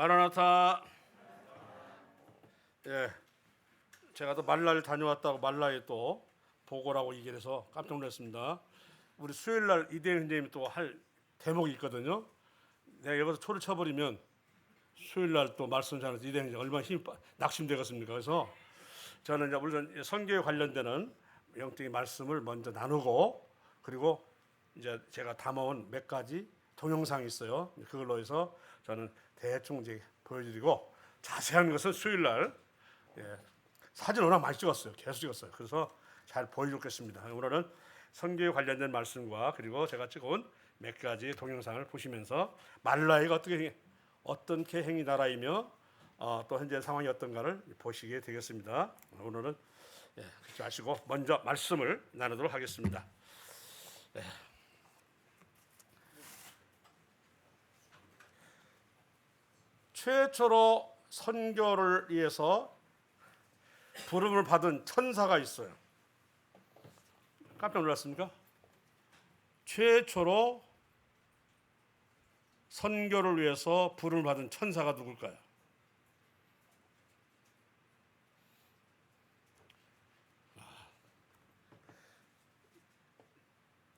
마라나타. 예, 제가 또 말라를 다녀왔다고 말라에 또 보고라고 얘기를 해서 깜짝 놀랐습니다. 우리 수요일 날 이대영 선생님이 또 할 대목이 있거든요. 내가 여기서 초를 쳐버리면 수요일 날 또 말씀 잘해서 이대영 선생님 얼마나 힘이 낙심되겠습니까? 그래서 저는 이제 물론 선교에 관련되는 영적인 말씀을 먼저 나누고, 그리고 이제 제가 담아온 몇 가지 동영상이 있어요. 그걸로 해서 저는 대충 이제 보여드리고, 자세한 것은 수요일 날 사진 워낙 많이 찍었어요. 계속 찍었어요. 그래서 잘 보여주겠습니다. 오늘은 선교에 관련된 말씀과 그리고 제가 찍어온 몇 가지 동영상을 보시면서 말라이가 어떻게 행위 나라이며 또 현재 상황이 어떤가를 보시게 되겠습니다. 오늘은 그렇게 하시고 먼저 말씀을 나누도록 하겠습니다. 최초로 선교를 위해서 부름을 받은 천사가 있어요. 깜짝 놀랐습니까? 최초로 선교를 위해서 부름을 받은 천사가 누굴까요?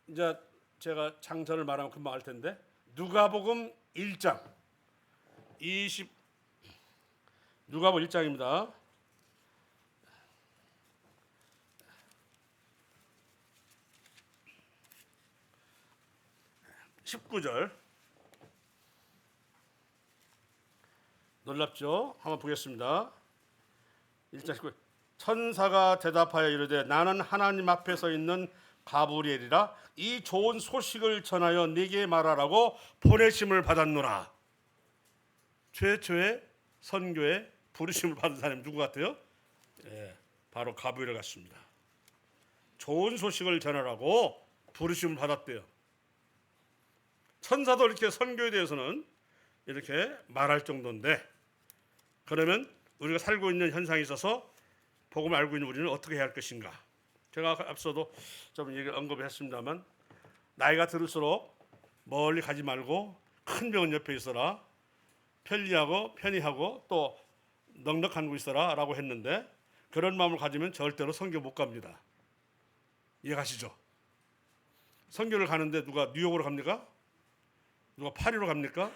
이제 제가 장전을 말하면 금방 알 텐데, 누가복음 1장 20 누가복음 1장입니다. 19절. 놀랍죠? 한번 보겠습니다. 1장 19절. 천사가 대답하여 이르되 나는 하나님 앞에 서 있는 가브리엘이라. 이 좋은 소식을 전하여 네게 말하라고 보내심을 받았노라. 최초의 선교에 부르심을 받은 사람이 누구 같아요? 바로 가브리엘 같습니다. 좋은 소식을 전하라고 부르심을 받았대요. 천사도 이렇게 선교에 대해서는 이렇게 말할 정도인데, 그러면 우리가 살고 있는 현상에 있어서 복음을 알고 있는 우리는 어떻게 해야 할 것인가? 제가 앞서도 좀 얘기를 언급했습니다만, 나이가 들을수록 멀리 가지 말고 큰 병원 옆에 있어라, 편리하고 또 넉넉한 곳 있어라 라고 했는데, 그런 마음을 가지면 절대로 선교 못 갑니다. 이해가시죠? 선교를 가는데 누가 뉴욕으로 갑니까? 누가 파리로 갑니까?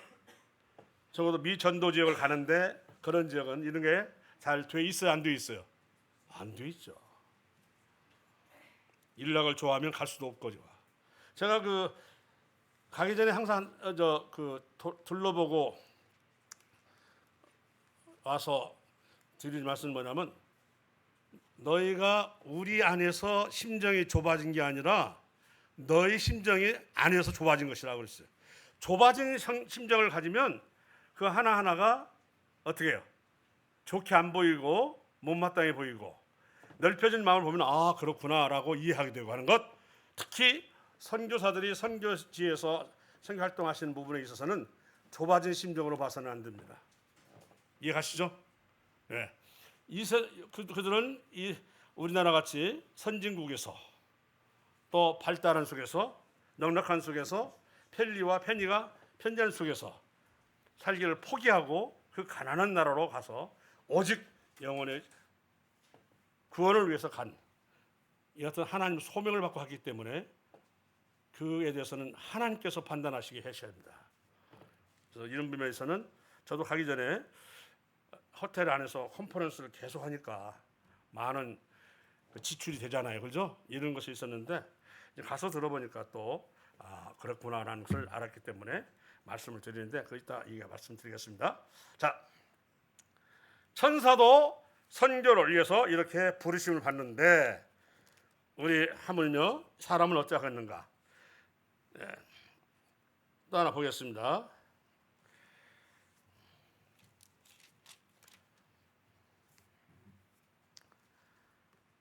적어도 미 전도 지역을 가는데 그런 지역은 이런 게 잘 돼 있어요, 안 돼 있어요? 안 돼 있죠. 일락을 좋아하면 갈 수도 없고. 제가 가기 전에 항상 둘러보고 와서 드릴 말씀은 뭐냐면, 너희가 우리 안에서 심정이 좁아진 게 아니라 너희 심정이 안에서 좁아진 것이라고 그랬어요. 좁아진 심정을 가지면 그 하나하나가 어떻게 해요? 좋게 안 보이고 못마땅해 보이고, 넓혀진 마음을 보면 아 그렇구나라고 이해하게 되고 하는 것. 특히 선교사들이 선교지에서 선교 활동하시는 부분에 있어서는 좁아진 심정으로 봐서는 안 됩니다. 이해가시죠? 네. 그들은 우리나라 같이 선진국에서 또 발달한 속에서 넉넉한 속에서 편리와 편리한 속에서 살기를 포기하고 그 가난한 나라로 가서 오직 영혼의 구원을 위해서 간 이 같은 하나님 소명을 받고 하기 때문에 그에 대해서는 하나님께서 판단하시게 하셔야 합니다. 그래서 이런 부분에서는 저도 가기 전에 호텔 안에서 컨퍼런스를 계속 하니까 많은 지출이 되잖아요, 그죠? 이런 것이 있었는데 가서 들어보니까 또 그렇구나라는 것을 알았기 때문에 말씀을 드리는데 이따 말씀드리겠습니다. 자, 천사도 선교를 위해서 이렇게 부르심을 받는데 우리 하물며 사람은 어찌하겠는가? 또 하나 보겠습니다.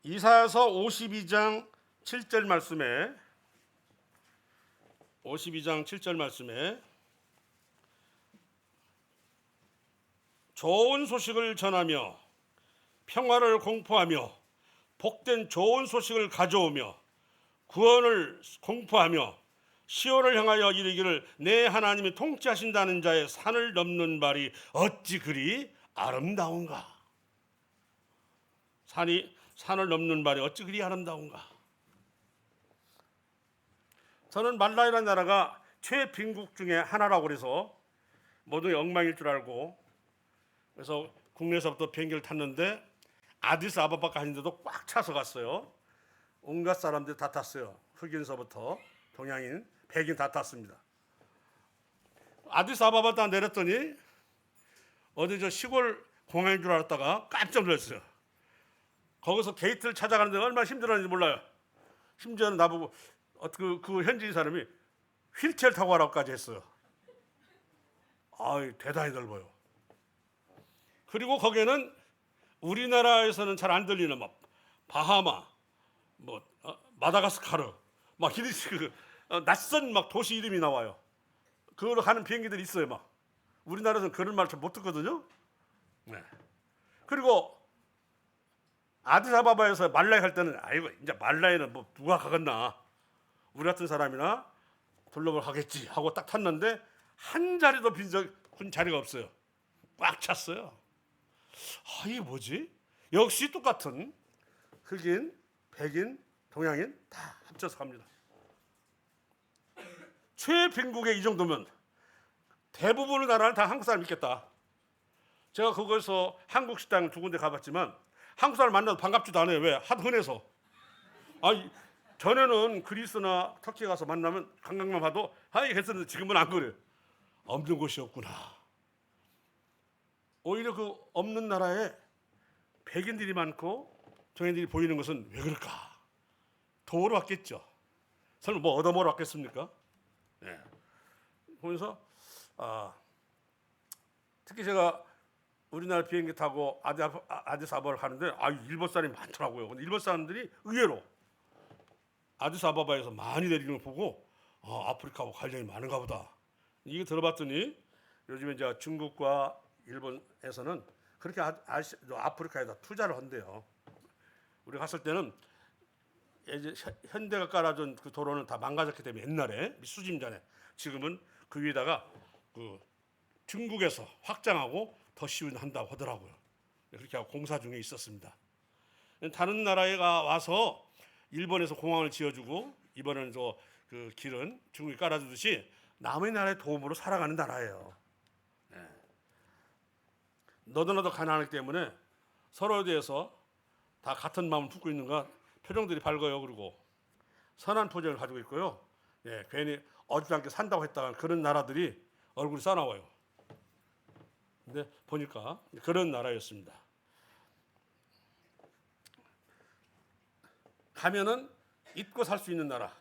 이사야서 52장 7절 말씀에 52장 7절 말씀에 좋은 소식을 전하며 평화를 공포하며 복된 좋은 소식을 가져오며 구원을 공포하며 시온을 향하여 이르기를 내 하나님이 통치하신다는 자의 산을 넘는 발이 어찌 그리 아름다운가. 산을 넘는 발이 어찌 그리 아름다운가. 저는 말라이라는 나라가 최빈국 중에 하나라고 그래서 모두 엉망일 줄 알고, 그래서 국내에서부터 비행기를 탔는데 아디스아바바까지 가는데도 꽉 차서 갔어요. 온갖 사람들이 다 탔어요. 흑인서부터 동양인, 백인 다 탔습니다. 아디스아바바 딱 내렸더니 어디 저 시골 공항인 줄 알았다가 깜짝 놀랐어요. 거기서 게이트를 찾아가는데 얼마나 힘들었는지 몰라요. 심지어는 나보고 그 현지인 사람이 휠체어를 타고 가라고까지 했어요. 대단히 넓어요. 그리고 거기에는 우리나라에서는 잘 안 들리는 막 바하마, 마다가스카르, 막 히리스 낯선 막 도시 이름이 나와요. 그걸로 가는 비행기들이 있어요. 막 우리나라에서는 그런 말 잘 못 듣거든요. 네. 그리고 아디스아바바에서 말라에 갈 때는 아이고 이제 말라에는 뭐 누가 가겠나, 우리 같은 사람이나 둘러보러 가겠지 하고 딱 탔는데 한 자리도 빈 자리가 없어요. 꽉 찼어요. 이게 뭐지? 역시 똑같은 흑인, 백인, 동양인 다 합쳐서 갑니다. 최빈국의 이 정도면 대부분의 나라는 다 한국 사람 있겠다. 제가 거기서 한국 식당 두 군데 가봤지만 한국 사람 만나도 반갑지도 않아요. 왜? 하도 흔해서. 전에는 그리스나 터키 가서 만나면 관광만 봐도 했었는데 지금은 안 그래요. 없는 곳이 없구나. 오히려 그 없는 나라에 백인들이 많고 동양인들이 보이는 것은 왜 그럴까? 도우러 왔겠죠. 설마 뭐 얻어먹으러 왔겠습니까? 네. 보면서 특히 제가 우리나라 비행기 타고 아디스아바바를 가는데 일본 사람이 많더라고요. 근데 일본 사람들이 의외로 아디스아바바에서 많이 내리는 걸 보고 아프리카하고 관련이 많은가 보다. 이게 들어봤더니 요즘에 이제 중국과 일본에서는 그렇게 아프리카에다 투자를 한대요. 우리 갔을 때는 이제 현대가 깔아준 그 도로는 다 망가졌기 때문에 옛날에 수십 전에, 지금은 그 위에다가 그 중국에서 확장하고 더 시운한다고 하더라고요. 그렇게 하고 공사 중에 있었습니다. 다른 나라에 와서 일본에서 공항을 지어주고 이번에는 그 길은 중국이 깔아주듯이 남의 나라의 도움으로 살아가는 나라예요. 네. 너도 가난하기 때문에 서로에 대해서 다 같은 마음을 품고 있는가 표정들이 밝아요. 그리고 선한 표정을 가지고 있고요. 괜히 어줍지 산다고 했다가 그런 나라들이 얼굴이 싸나워요. 근데 보니까 그런 나라였습니다. 가면은 잊고 살 수 있는 나라.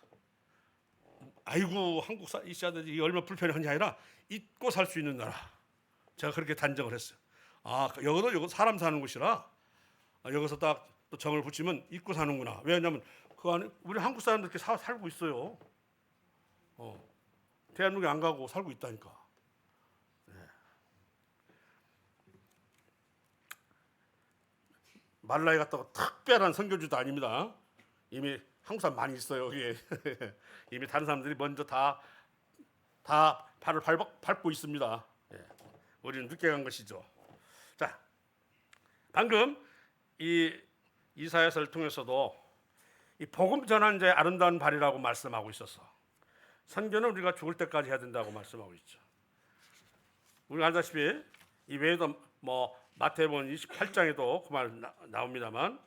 아이고 한국 있어야 되지, 이게 얼마나 불편한지 아니라 잊고 살 수 있는 나라. 제가 그렇게 단정을 했어요. 여기도 사람 사는 곳이라 여기서 딱 또 정을 붙이면 잊고 사는구나. 왜냐하면 그 안에 우리 한국 사람들 이렇게 살고 있어요. 대한민국에 안 가고 살고 있다니까. 네. 말라에 갔다가 특별한 선교주도 아닙니다. 이미 한국 사람 많이 있어요. 여기에. 이미 다른 사람들이 먼저 다 발을 밟고 있습니다. 우리는 늦게 간 것이죠. 자, 방금 이 이사야서를 통해서도 이 복음 전한 자의 아름다운 발이라고 말씀하고 있어서 선교는 우리가 죽을 때까지 해야 된다고 말씀하고 있죠. 우리가 알다시피 이 외에도 마태복음 28장에도 그 말 나옵니다만,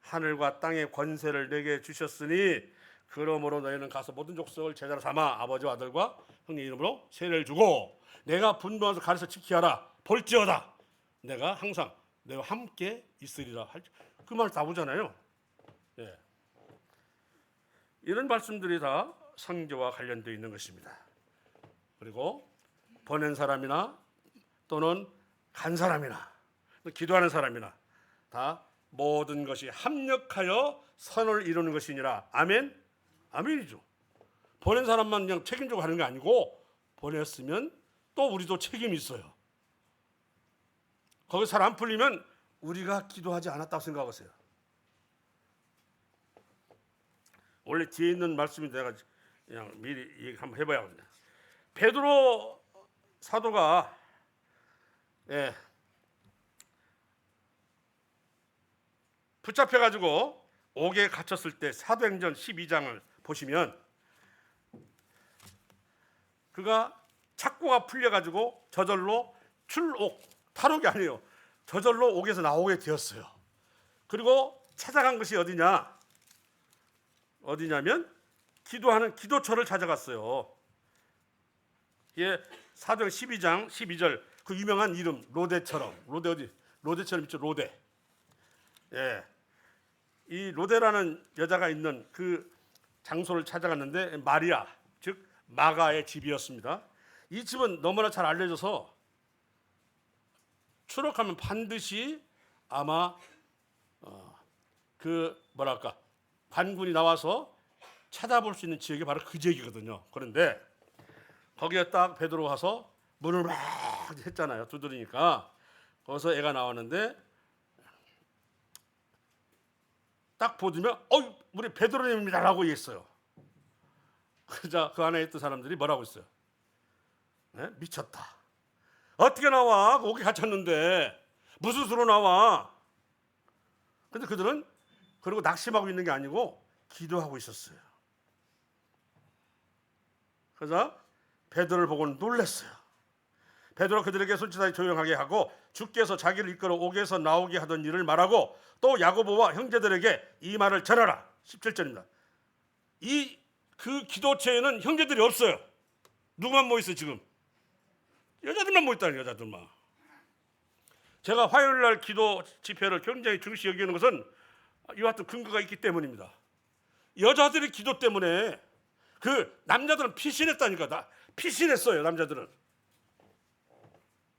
하늘과 땅의 권세를 내게 주셨으니 그러므로 너희는 가서 모든 족속을 제자로 삼아 아버지와 아들과 성령 이름으로 세례를 주고 내가 분부하면서 가르쳐 지키게 하라. 볼지어다 내가 항상 너희와 함께 있으리라. 그 말 나오잖아요. 이런 말씀들이 다 선교와 관련되어 있는 것입니다. 그리고 보낸 사람이나 또는 간 사람이나 기도하는 사람이나 다 모든 것이 합력하여 선을 이루는 것이니라. 아멘? 아멘이죠. 보낸 사람만 그냥 책임지고 하는 게 아니고 보냈으면 또 우리도 책임이 있어요. 거기 잘 안 풀리면 우리가 기도하지 않았다고 생각하세요. 원래 뒤에 있는 말씀이 내가 그냥 미리 얘기 한번 해봐야 하거든요. 베드로 사도가 붙잡혀가지고 옥에 갇혔을 때 사도행전 12장을 보시면 그가 착고가 풀려가지고 저절로 출옥, 탈옥이 아니에요. 저절로 옥에서 나오게 되었어요. 그리고 찾아간 것이 어디냐면 기도하는 기도처를 찾아갔어요. 이게 사도행 12장 12절 그 유명한 이름 로데처럼 로데처럼 있죠. 로데. 이 로데라는 여자가 있는 그 장소를 찾아갔는데 마리아 즉 마가의 집이었습니다. 이 집은 너무나 잘 알려져서 추록하면 반드시 아마 관군이 나와서 찾아볼 수 있는 지역이 바로 그 지역이거든요. 그런데 거기에 딱 베드로 가서 문을 막 했잖아요. 두드리니까 거기서 애가 나왔는데 딱 보더면 우리 베드로님입니다라고 얘기했어요. 그러자 그 안에 있던 사람들이 뭐라고 했어요? 미쳤다. 어떻게 나와? 거기 갇혔는데 무슨 수로 나와? 근데 그들은 그리고 낙심하고 있는 게 아니고 기도하고 있었어요. 그래서 베드로를 보고는 놀랐어요. 베드로가 그들에게 손짓하여 조용하게 하고 주께서 자기를 이끌어 옥에서 나오게 하던 일을 말하고 또 야고보와 형제들에게 이 말을 전하라. 17절입니다. 그 기도처에는 형제들이 없어요. 누구만 모였어요 지금? 여자들만 모였다는 여자들만. 제가 화요일날 기도 집회를 굉장히 중시 여기는 것은 이와 같은 근거가 있기 때문입니다. 여자들의 기도 때문에 그 남자들은 피신했다니까. 피신했어요 남자들은.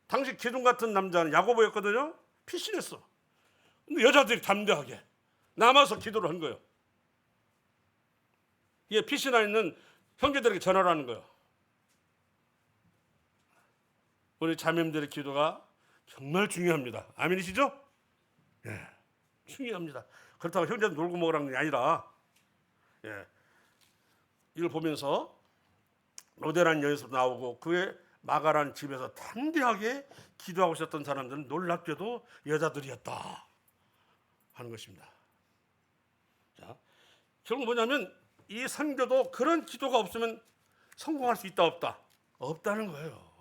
당시 기둥 같은 남자는 야고보였거든요. 피신했어. 근데 여자들이 담대하게 남아서 기도를 한 거예요. 이게 피신하 있는 형제들에게 전하라는 거예요. 우리 자매님들의 기도가 정말 중요합니다. 아멘이시죠? 중요합니다. 그렇다고 형제들 놀고 먹으라는 게 아니라 이걸 보면서 로데라는 여인에서 나오고 그의 마가라는 집에서 담대하게 기도하고 있었던 사람들은 놀랍게도 여자들이었다 하는 것입니다. 자, 결국 뭐냐면 이 선교도 그런 기도가 없으면 성공할 수 있다 없다? 없다는 거예요.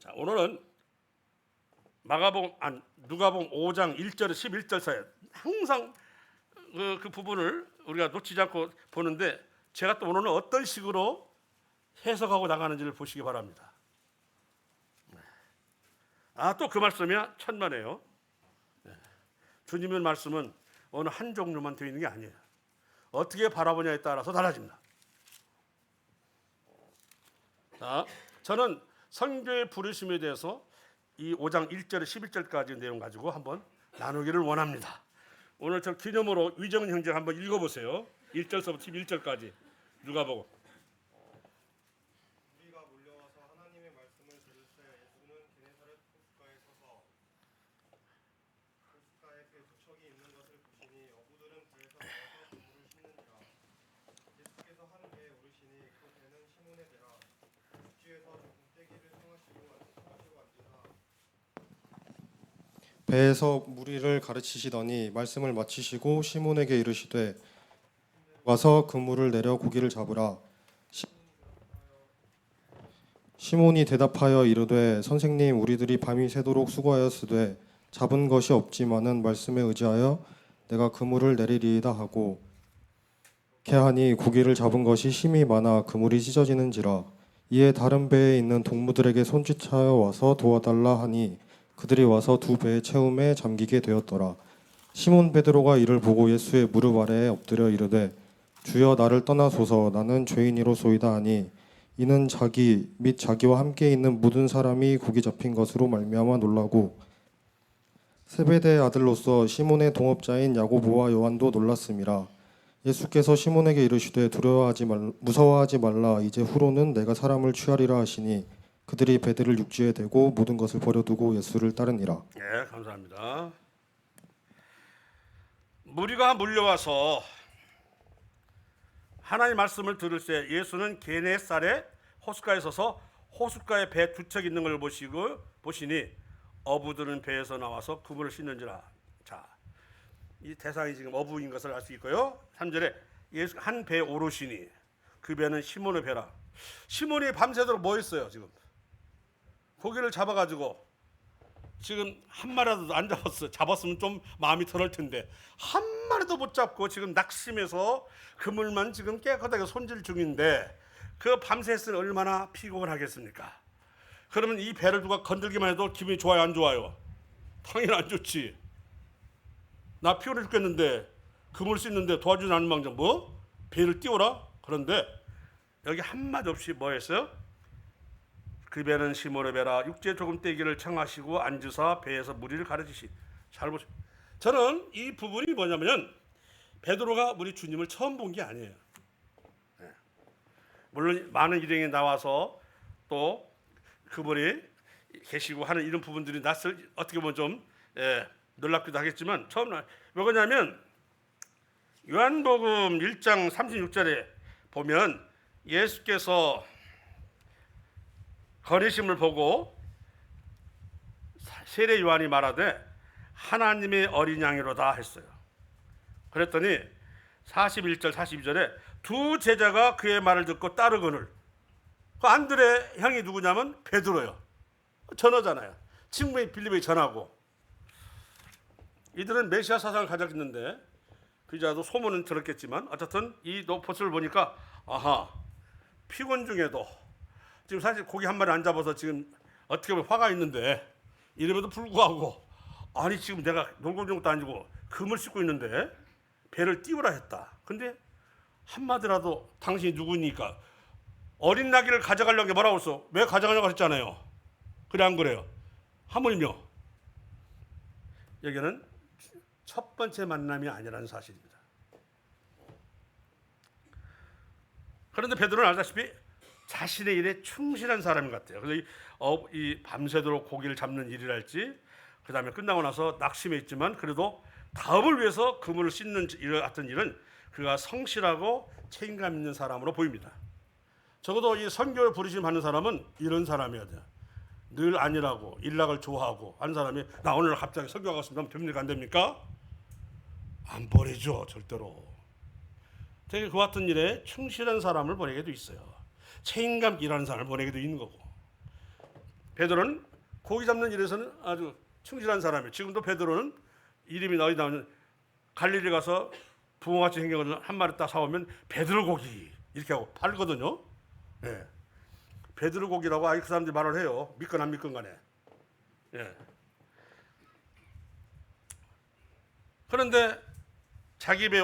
자, 오늘은 누가복음 5장 1절에서 11절 사이 항상 그 부분을 우리가 놓치지 않고 보는데 제가 또 오늘은 어떤 식으로 해석하고 나가는지를 보시기 바랍니다. 또 그 말씀이 천만에요. 주님의 말씀은 어느 한 종류만 되어 있는 게 아니에요. 어떻게 바라보냐에 따라서 달라집니다. 자, 저는 선교의 부르심에 대해서 이 5장 1절에 11절까지 내용 가지고 한번 나누기를 원합니다. 오늘 저 기념으로 위정 형제 한번 읽어보세요. 1절서부터 11절까지 누가복음. 우리가 몰려와서 하나님의 말씀을 들을 때 예수는 게네사렛 호숫가에 서서 호숫가에 그 부척이 있는 것을 보시니 어부들은 배에서 나와서 그물을 씻는지라. 예수께서 한 배에 오르시니 그 배는 시몬의 배라. 육지에서 조금 떼기를 행하시고 앉으사 배에서 무리를 가르치시더니 말씀을 마치시고 시몬에게 이르시되 와서 그물을 내려 고기를 잡으라. 시몬이 대답하여 이르되 선생님 우리들이 밤이 새도록 수고하였으되 잡은 것이 없지만은 말씀에 의지하여 내가 그물을 내리리이다 하고 개하니 고기를 잡은 것이 힘이 많아 그물이 찢어지는지라. 이에 다른 배에 있는 동무들에게 손짓하여 와서 도와달라 하니 그들이 와서 두 배의 채움에 잠기게 되었더라. 시몬 베드로가 이를 보고 예수의 무릎 아래에 엎드려 이르되 주여 나를 떠나소서 나는 죄인이로소이다 하니 이는 자기 및 자기와 함께 있는 모든 사람이 고기 잡힌 것으로 말미암아 놀라고 세베대의 아들로서 시몬의 동업자인 야고보와 요한도 놀랐음이라. 예수께서 시몬에게 이르시되 무서워하지 말라. 이제 후로는 내가 사람을 취하리라 하시니 그들이 배들을 육지에 대고 모든 것을 버려두고 예수를 따르니라. 감사합니다. 무리가 몰려와서 하나님의 말씀을 들을 때 예수는 게네사렛 호숫가에 서서 호숫가에 배 두 척 있는 걸 보시니 어부들은 배에서 나와서 그물을 씻는지라. 자, 이 대상이 지금 어부인 것을 알 수 있고요. 3절에 예수 한 배에 오르시니 그 배는 시몬의 배라. 시몬이 밤새도록 뭐 했어요? 지금 고기를 잡아가지고 지금 한 마리라도 안 잡았어. 잡았으면 좀 마음이 덜할 텐데 한 마리도 못 잡고 지금 낙심해서 그물만 지금 깨끗하게 손질 중인데 그 밤새 했으니 얼마나 피곤하겠습니까? 그러면 이 배를 누가 건들기만 해도 기분이 좋아요, 안 좋아요? 당연히 안 좋지. 나 피곤해 죽겠는데 그물 씻는데 도와주지 않는 망정 뭐? 배를 띄워라? 그런데 여기 한마디 없이 뭐 했어요? 그 배는 시몬의 배라. 육지에 조금 떼기를 청하시고 앉으사 배에서 무리를 가르치시. 잘 보세요. 저는 이 부분이 뭐냐면 베드로가 우리 주님을 처음 본 게 아니에요. 물론 많은 일행이 나와서 또 그분이 계시고 하는 이런 부분들이 낯을 어떻게 보면 좀 놀랍기도 하겠지만 처음 왜 그러냐면 요한복음 1장 36절에 보면 예수께서 거리심을 보고 세례 요한이 말하되 하나님의 어린 양이로다 했어요. 그랬더니 41절 42절에 두 제자가 그의 말을 듣고 따르거늘. 그 안드레 형이 누구냐면 베드로요. 전어잖아요. 친구의 빌립에게 전하고. 이들은 메시아 사상을 가지고 있는데 그자도 소문은 들었겠지만 어쨌든 이 포스를 보니까 아하, 피곤 중에도 지금 사실 고기 한 마리 안 잡아서 지금 어떻게 보면 화가 있는데 이름에도 불구하고 아니 지금 내가 놀고 있는 것도 아니고 금을 씻고 있는데 배를 띄우라 했다. 근데 한마디라도 당신이 누구니까 어린 나귀를 가져가려는 게 뭐라고 했어? 왜 가져가려고 했잖아요. 그래 안 그래요? 하물며 여기는 첫 번째 만남이 아니라는 사실입니다. 그런데 베드로는 알다시피 자신의 일에 충실한 사람 같아요. 그래서 이 밤새도록 고기를 잡는 일이랄지 그 다음에 끝나고 나서 낙심해 있지만 그래도 다음을 위해서 그물을 씻는 일 같은 일은 그가 성실하고 책임감 있는 사람으로 보입니다. 적어도 이 선교를 부르심 받는 사람은 이런 사람이어야 돼요. 늘 안일하고 일락을 좋아하고 하는 사람이 나 오늘 갑자기 선교 가겠습니다. 됩니까 안 됩니까? 안 보내죠 절대로. 되게 그 같은 일에 충실한 사람을 보내게도 있어요. 책임감 있게 일하는 사람을 보내게도 있는 거고. 베드로는 고기 잡는 일에서는 아주 충실한 사람이에요. 지금도 베드로는 이름이 어디 나오면 갈릴리 가서 붕어같이 생긴 걸 한 마리 딱 사오면 베드로 고기 이렇게 하고 팔거든요. 예. 베드로 고기라고 아이 그 사람들이 말을 해요. 믿건 안 믿건 간에. 예. 그런데 자기 배에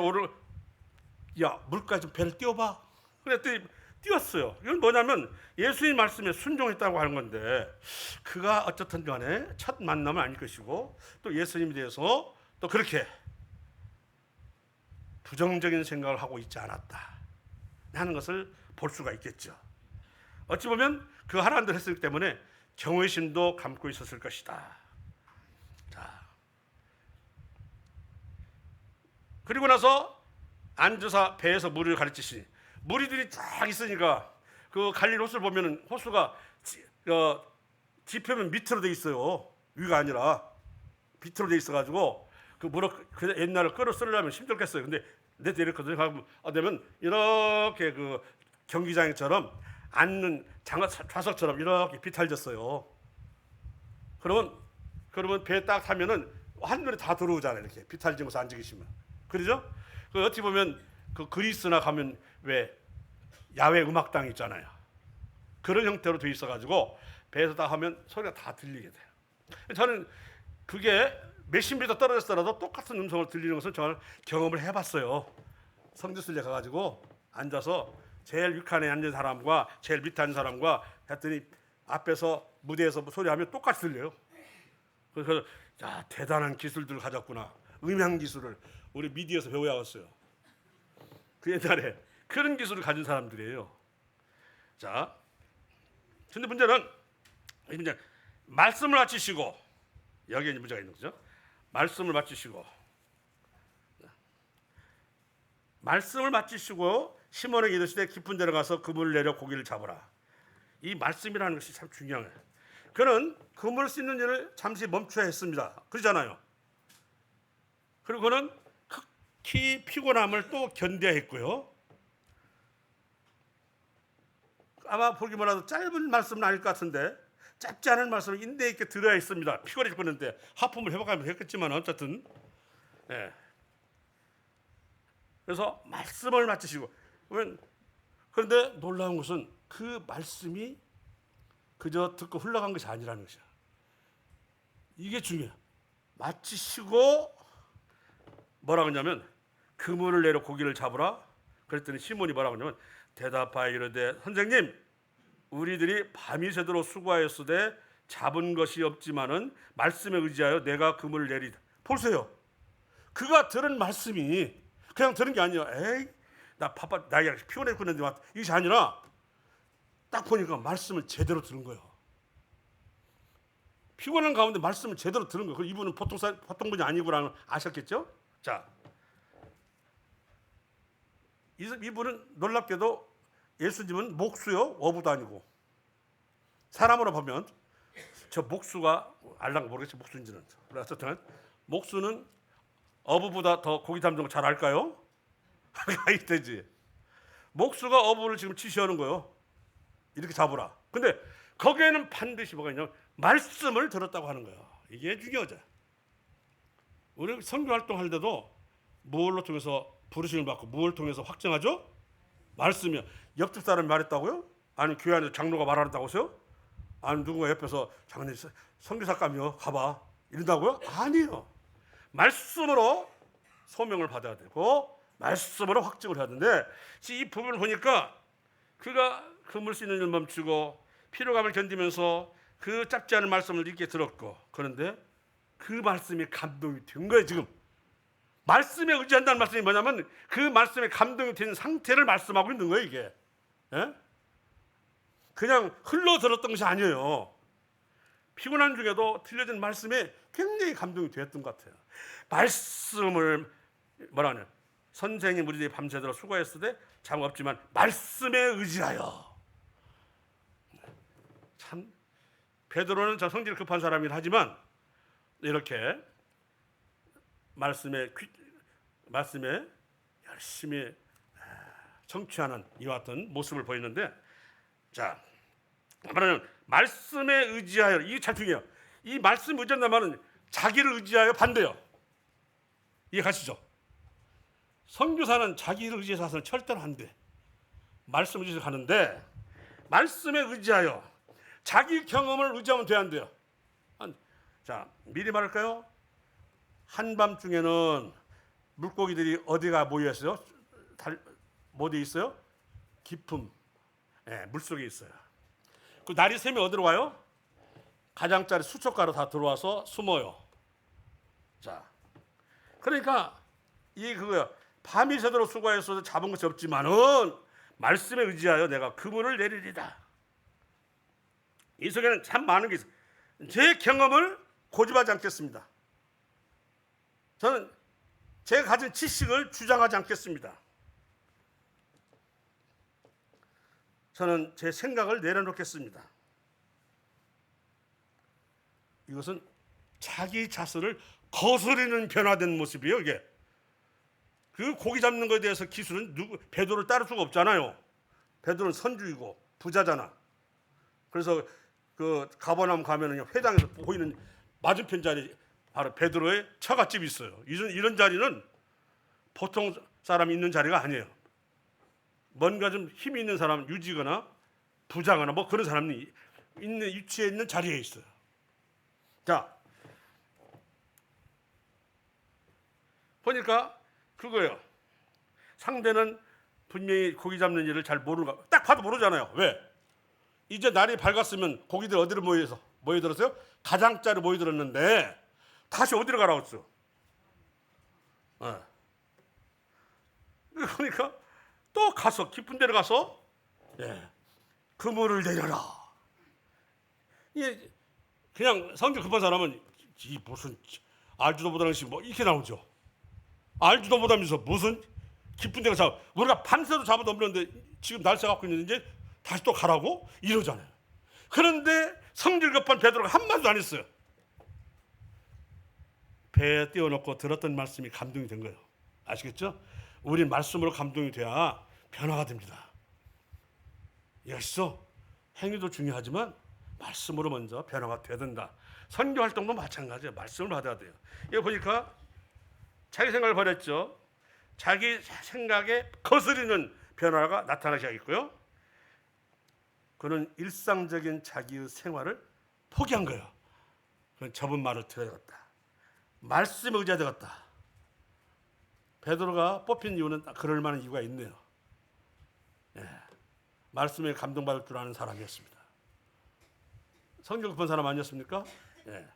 야 물까지 좀 배를 띄워봐. 그랬더니 띄웠어요. 이건 뭐냐면 예수님 말씀에 순종했다고 하는 건데 그가 어쨌든 간에 첫 만남은 아닐 것이고 또 예수님에 대해서 또 그렇게 부정적인 생각을 하고 있지 않았다 하는 것을 볼 수가 있겠죠. 어찌 보면 그 하나님도 했기 때문에 경외심도 감고 있었을 것이다. 자, 그리고 나서 앉아서 배에서 물을 가르치시니 무리들이 쫙 있으니까 그 갈릴리 호수를 보면은 호수가 지표면 밑으로 돼 있어요. 위가 아니라 밑으로 돼 있어가지고 그 물을 옛날에 끌어 쓰려면 힘들겠어요. 근데 내가 이랬거든요. 되면 이렇게 그 경기장처럼 앉는 좌석처럼 이렇게 비탈졌어요. 그러면 배 딱 타면은 한눈에 다 들어오잖아요. 이렇게 비탈진 곳에 앉아 계시면. 그러죠? 그 어찌 보면 그 그리스나 가면 왜 야외 음악당 있잖아요. 그런 형태로 돼 있어가지고 배에서 딱 하면 소리가 다 들리게 돼요. 저는 그게 몇십 미터 떨어졌더라도 똑같은 음성을 들리는 것을 저는 경험을 해봤어요. 성지순례 가가지고 앉아서 제일 윗칸에 앉은 사람과 제일 밑에 앉은 사람과 했더니 앞에서 무대에서 소리하면 똑같이 들려요. 그래서 야 대단한 기술들을 가졌구나. 음향 기술을 우리 미디어에서 배워야겠어요. 그 옛날에 그런 기술을 가진 사람들이에요. 자, 근데 문제는 이제 말씀을 마치시고 여기에 문제가 있는 거죠. 말씀을 마치시고 말씀을 마치시고 시몬에게 이르시되 깊은 데로 가서 그물을 내려 고기를 잡으라. 이 말씀이라는 것이 참 중요해요. 그는 그물을 씻는 일을 잠시 멈춰야 했습니다. 그러잖아요. 그리고 그는 극히 피곤함을 또 견뎌야 했고요. 아마 보기만 해도 짧은 말씀은 아닐 것 같은데 짧지 않은 말씀을 인내 있게 들어야 했습니다. 피곤해 죽었는데 하품을 해봐가면 했겠지만 어쨌든 그래서 말씀을 마치시고 그런데 놀라운 것은 그 말씀이 그저 듣고 흘러간 것이 아니라는 것이야. 이게 중요해요. 마치시고 뭐라고 하냐면 그물을 내려 고기를 잡으라. 그랬더니 시몬이 뭐라고 하냐면 대답하여 이르되 선생님 우리들이 밤이 새도록 수고하였으되 잡은 것이 없지만은 말씀에 의지하여 내가 그물을 내리다. 보세요. 그가 들은 말씀이 그냥 들은 게 아니야. 에이 나 바빠 나 피곤해 죽겠는데 이것이 아니라 딱 보니까 말씀을 제대로 들은 거예요. 피곤한 가운데 말씀을 제대로 들은 거예요. 이분은 보통 분이 아니구나 아셨겠죠? 자, 이분은 놀랍게도 예수님은 목수요 어부도 아니고 사람으로 보면 저 목수가 알랑 모르겠지 목수인지는 어쨌든 목수는 어부보다 더 고기 잡는 거 잘 알까요? 아이 되지. 목수가 어부를 지금 지시하는 거예요. 이렇게 잡으라. 근데 거기에는 반드시 뭐가 있냐면 말씀을 들었다고 하는 거예요. 이게 중요하죠. 우리 선교 활동할 때도 무엇을 통해서 부르심을 받고 무엇을 통해서 확정하죠? 말씀이요. 옆집 사람이 말했다고요? 아니 교회 안에서 장로가 말한다고 하세요? 아니 누군가 옆에서 장로님 선교사감이요 가봐 이런다고요? 아니요. 말씀으로 소명을 받아야 되고 말씀으로 확증을 해야 되는데 이 부분을 보니까 그가 그물 씻는 일 멈추고 피로감을 견디면서 그 짧지 않은 말씀을 읽게 들었고 그런데 그 말씀이 감동이 된 거예요. 지금 말씀에 의지한다는 말씀이 뭐냐면 그 말씀에 감동이 된 상태를 말씀하고 있는 거예요. 이게 그냥 흘러 들었던 것이 아니에요. 피곤한 중에도 들려진 말씀에 굉장히 감동이 되었던 것 같아요. 말씀을 뭐라 하냐 선생님 우리들이 밤새도록 수고했을 때 참 없지만 말씀에 의지하여 참 베드로는 저 성질 급한 사람이긴 하지만 이렇게 말씀에 열심히 청취하는 이와 같은 모습을 보이는데 자 말하는 말씀에 의지하여 이게 참 중요해요. 이 말씀 의지한다는 말은 자기를 의지하여 반대요. 이해가시죠? 선교사는 자기를 의지해서 하서는 절대로 안 돼. 말씀 의지해서 가는데 말씀에 의지하여 자기 경험을 의지하면 돼야 안 돼요. 자 미리 말할까요? 한밤중에는 물고기들이 어디가 모여 있어요? 어디 있어요? 깊은 물속에 있어요. 그 날이 새면 어디로 가요? 가장자리 수초가로 다 들어와서 숨어요. 자, 그러니까 이 그거야. 밤이 새도록 수고하였어도 잡은 것이 없지만은 말씀에 의지하여 내가 그물을 내리리다. 이 속에는 참 많은 게 있어요. 제 경험을 고집하지 않겠습니다. 저는 제가 가진 지식을 주장하지 않겠습니다. 저는 제 생각을 내려놓겠습니다. 이것은 자기 자신을 거스르는 변화된 모습이에요. 이게 그 고기 잡는 것에 대해서 기술은 베드로를 따를 수가 없잖아요. 베드로는 선주이고 부자잖아. 그래서 그 가버나움 가면은 회당에서 보이는 맞은편 자리 바로 베드로의 처갓집이 있어요. 이런 자리는 보통 사람이 있는 자리가 아니에요. 뭔가 좀 힘이 있는 사람, 유지거나 부자거나 뭐 그런 사람이 있는 위치에 있는 자리에 있어요. 자, 보니까 그거예요. 상대는 분명히 고기 잡는 일을 잘 모르는 거. 딱 봐도 모르잖아요. 왜? 이제 날이 밝았으면 고기들 어디로 모여들었어요? 가장자리 모여들었는데 다시 어디로 가라고 했어? 그러니까 또 가서 깊은 데로 가서 그물을 내려라. 이게 그냥 성격 급한 사람은 이 무슨 알지도 못하는 시 뭐 이렇게 나오죠. 알지도 못하면서 무슨 깊은 데 가서 우리가 밤새도 잡아도 없는데 지금 날새 갖고 있는데 이제 다시 또 가라고 이러잖아요. 그런데 성질 급한 베드로가 한마디도 안 했어요. 배에 띄워놓고 들었던 말씀이 감동이 된 거예요. 아시겠죠? 우리 말씀으로 감동이 돼야 변화가 됩니다. 이해하시죠? 행위도 중요하지만 말씀으로 먼저 변화가 돼야 된다. 선교 활동도 마찬가지예요. 말씀을 받아야 돼요. 이거 보니까 자기 생각을 버렸죠. 자기 생각에 거스르는 변화가 나타나기 시작했고요. 그는 일상적인 자기의 생활을 포기한 거예요. 그는 접은 말을 들어야 되겠다. 말씀에 의지해야 되겠다. 베드로가 뽑힌 이유는 그럴 만한 이유가 있네요. 예. 말씀에 감동받을 줄 아는 사람이었습니다. 성경 급한 사람 아니었습니까? 예.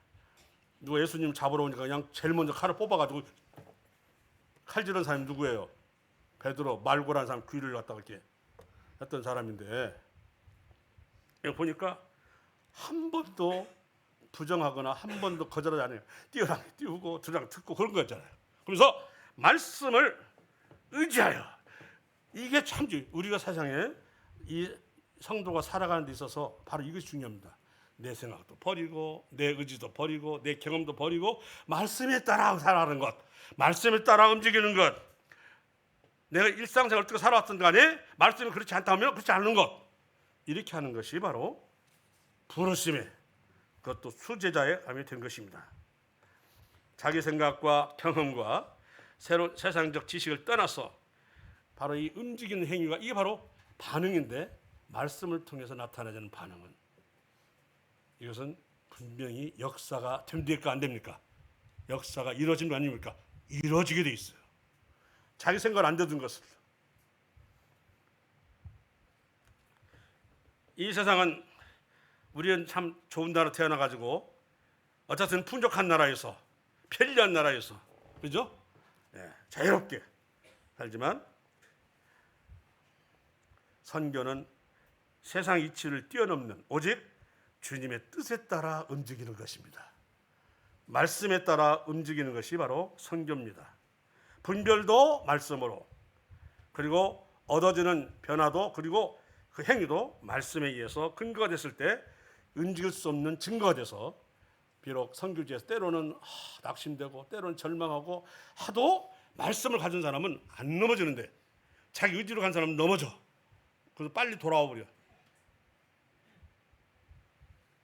누가 예수님 잡으러 오니까 그냥 제일 먼저 칼을 뽑아가지고 칼질한 사람이 누구예요? 베드로, 말고라는 사람 귀를 갖다가 이렇게 했던 사람인데 보니까 한 번도 부정하거나 한 번도 거절하지 않아요. 뛰어라 띄우고 드랑 듣고 그런 거잖아요. 그래서 말씀을 의지하여 이게 참 우리가 세상에 이 성도가 살아가는 데 있어서 바로 이것이 중요합니다. 내 생각도 버리고 내 의지도 버리고 내 경험도 버리고 말씀에 따라 살아가는 것, 말씀에 따라 움직이는 것. 내가 일상생활 어떻게 살아왔든 간에 말씀이 그렇지 않다면 그렇지 않은 것, 이렇게 하는 것이 바로 부르심에, 그것도 수제자의 감이 된 것입니다. 자기 생각과 경험과 새로운 세상적 지식을 떠나서 바로 이 움직이는 행위가 이게 바로 반응인데, 말씀을 통해서 나타나는 반응은 이것은 분명히 역사가 됩니까 안 됩니까? 역사가 이루어진 거 아닙니까? 이루어지게 돼 있어요. 자기 생각 안 되던 것을. 이 세상은 우리는 참 좋은 나라 태어나가지고 어쨌든 풍족한 나라에서 편리한 나라에서 그죠? 예, 자유롭게 살지만 선교는 세상 이치를 뛰어넘는 오직 주님의 뜻에 따라 움직이는 것입니다. 말씀에 따라 움직이는 것이 바로 선교입니다. 분별도 말씀으로, 그리고 얻어지는 변화도, 그리고 그 행위도 말씀에 의해서 근거가 됐을 때 움직일 수 없는 증거가 돼서 비록 선교지에서 때로는 낙심되고 때로는 절망하고 하도 말씀을 가진 사람은 안 넘어지는데 자기 의지로 간 사람은 넘어져. 그래서 빨리 돌아와 버려.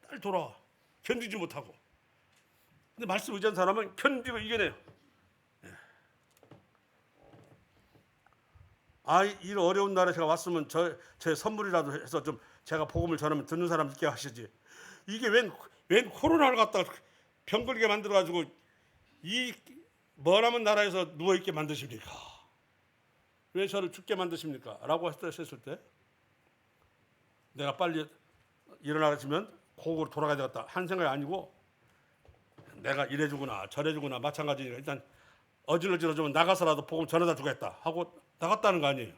빨리 돌아와. 견디지 못하고. 근데 말씀 의지한 사람은 견디고 이겨내요. 이 어려운 날에 제가 왔으면 제 선물이라도 해서 좀 제가 복음을 전하면 듣는 사람 있게 하시지. 이게 웬 코로나를 갖다가 병 걸리게 만들어가지고 이 머나먼 나라에서 누워있게 만드십니까? 왜 저를 죽게 만드십니까? 라고 했을 때 내가 빨리 일어나가지면 고국으로 돌아가야 되겠다 한 생각이 아니고, 내가 이래주구나 저래주구나 마찬가지니까 일단 어질러지면 나가서라도 복음 전해다 주겠다 하고 나갔다는 거 아니에요.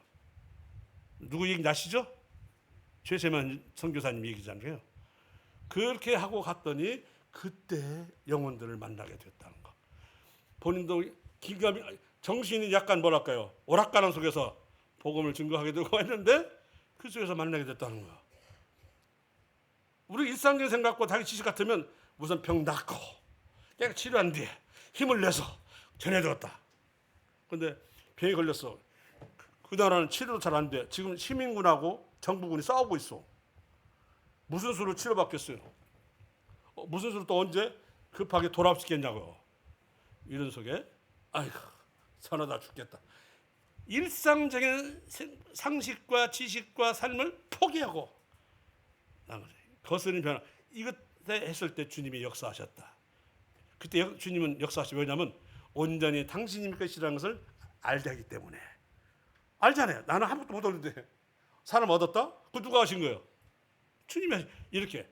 누구 얘기 나시죠? 최세만 선교사님 얘기잖아요. 그렇게 하고 갔더니 그때 영혼들을 만나게 됐다는 거. 본인도 기감이 정신이 약간 뭐랄까요, 오락가랑 속에서 복음을 증거하게 되고 했는데 그 속에서 만나게 됐다는 거야. 우리 일상적인 생각과 자기 지식 같으면 우선 병 낫고 내가 치료한 뒤에 힘을 내서 전해들었다. 근데 병이 걸렸어. 그 나라는 치료도 잘 안 돼. 지금 시민군하고 정부군이 싸우고 있어. 무슨 수로 치료받겠어요? 무슨 수로 또 언제 급하게 돌아시켰냐고요. 이런 속에 아이고 서너다 죽겠다. 일상적인 상식과 지식과 삶을 포기하고 거스르는 변화. 이것 했을 때 주님이 역사하셨다. 그때 주님은 역사하시고, 왜냐하면 온전히 당신님의 것이라는 것을 알게 하기 때문에. 알잖아요. 나는 아무것도 못 얻는데 사람 얻었다? 그거 누가 하신 거예요? 주님이. 이렇게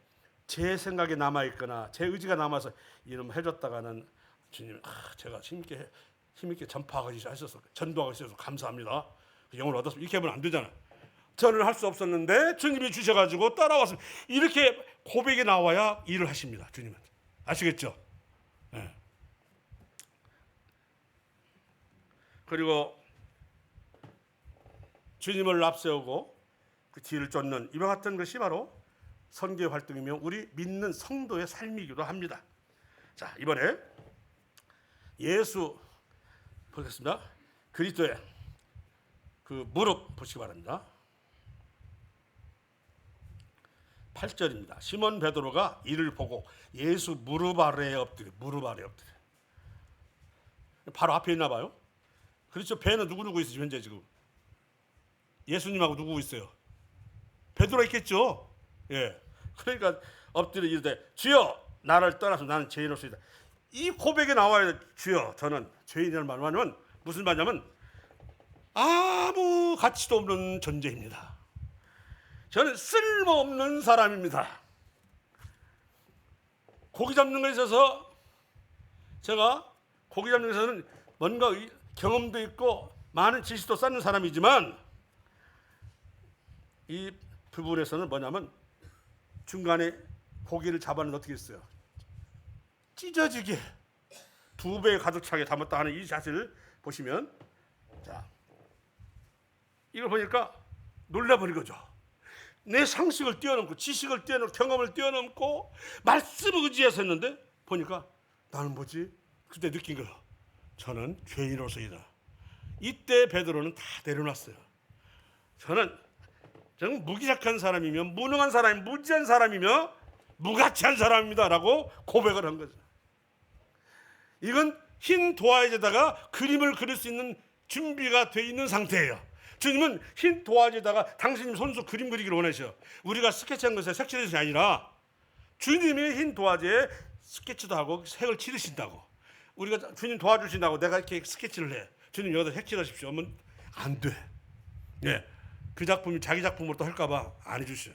제 생각이 남아있거나 제 의지가 남아서 이놈 해줬다가는 주님 제가 힘있게 전파하기 하셔서 전도하기 하셔서 감사합니다. 영을 얻었으면 이렇게 하면 안 되잖아요. 저는 할 수 없었는데 주님이 주셔가지고 따라와서 이렇게 고백이 나와야 일을 하십니다. 주님은. 아시겠죠? 네. 그리고 주님을 앞세우고 그 뒤를 쫓는 이와 같은 것이 바로 선교 활동이며 우리 믿는 성도의 삶이기도 합니다. 자, 이번에 예수 보겠습니다. 그리스도의 그 무릎 보시기 바랍니다. 8절입니다. 시몬 베드로가 이를 보고 예수 무릎 아래에 엎드려. 바로 앞에 있나 봐요. 그렇죠. 배는 누구 있어요 현재 지금? 예수님하고 누구 있어요? 베드로가 있겠죠. 예. 그러니까 엎드려 이르되 주여 나를 떠나서 나는 죄인으로서이다. 이 고백이 나와야 돼. 주여 저는 죄인이라는 말은 무슨 말이냐면 아무 가치도 없는 존재입니다. 저는 쓸모없는 사람입니다. 고기 잡는 것에 있어서 제가 고기 잡는 것에서는 뭔가 경험도 있고 많은 지식도 쌓는 사람이지만 이 부분에서는 뭐냐면 중간에 고기를 잡았는데 어떻게 했어요? 찢어지게 2배 가득 차게 담았다 하는 이 자세를 보시면 자 이걸 보니까 놀라버린 거죠. 내 상식을 뛰어넘고 지식을 뛰어넘고 경험을 뛰어넘고 말씀을 의지해서 했는데 보니까 나는 뭐지? 그때 느낀 거예요. 저는 죄인으로서이다. 이때 베드로는 다 내려놨어요. 저는 무기력한 사람이며 무능한 사람이 무지한 사람이며 무가치한 사람입니다 라고 고백을 한 거죠. 이건 흰 도화지에다가 그림을 그릴 수 있는 준비가 돼 있는 상태예요. 주님은 흰 도화지에다가 당신님 손수 그림 그리기를 원하셔. 우리가 스케치한 것에 색칠하는 것이 아니라 주님이 흰 도화지에 스케치도 하고 색을 칠하신다고. 우리가 주님 도와주신다고 내가 이렇게 스케치를 해. 주님 여기다 색칠하십시오. 하면 안 돼. 예. 그 작품이 자기 작품으로 또 할까봐 안 해주셔.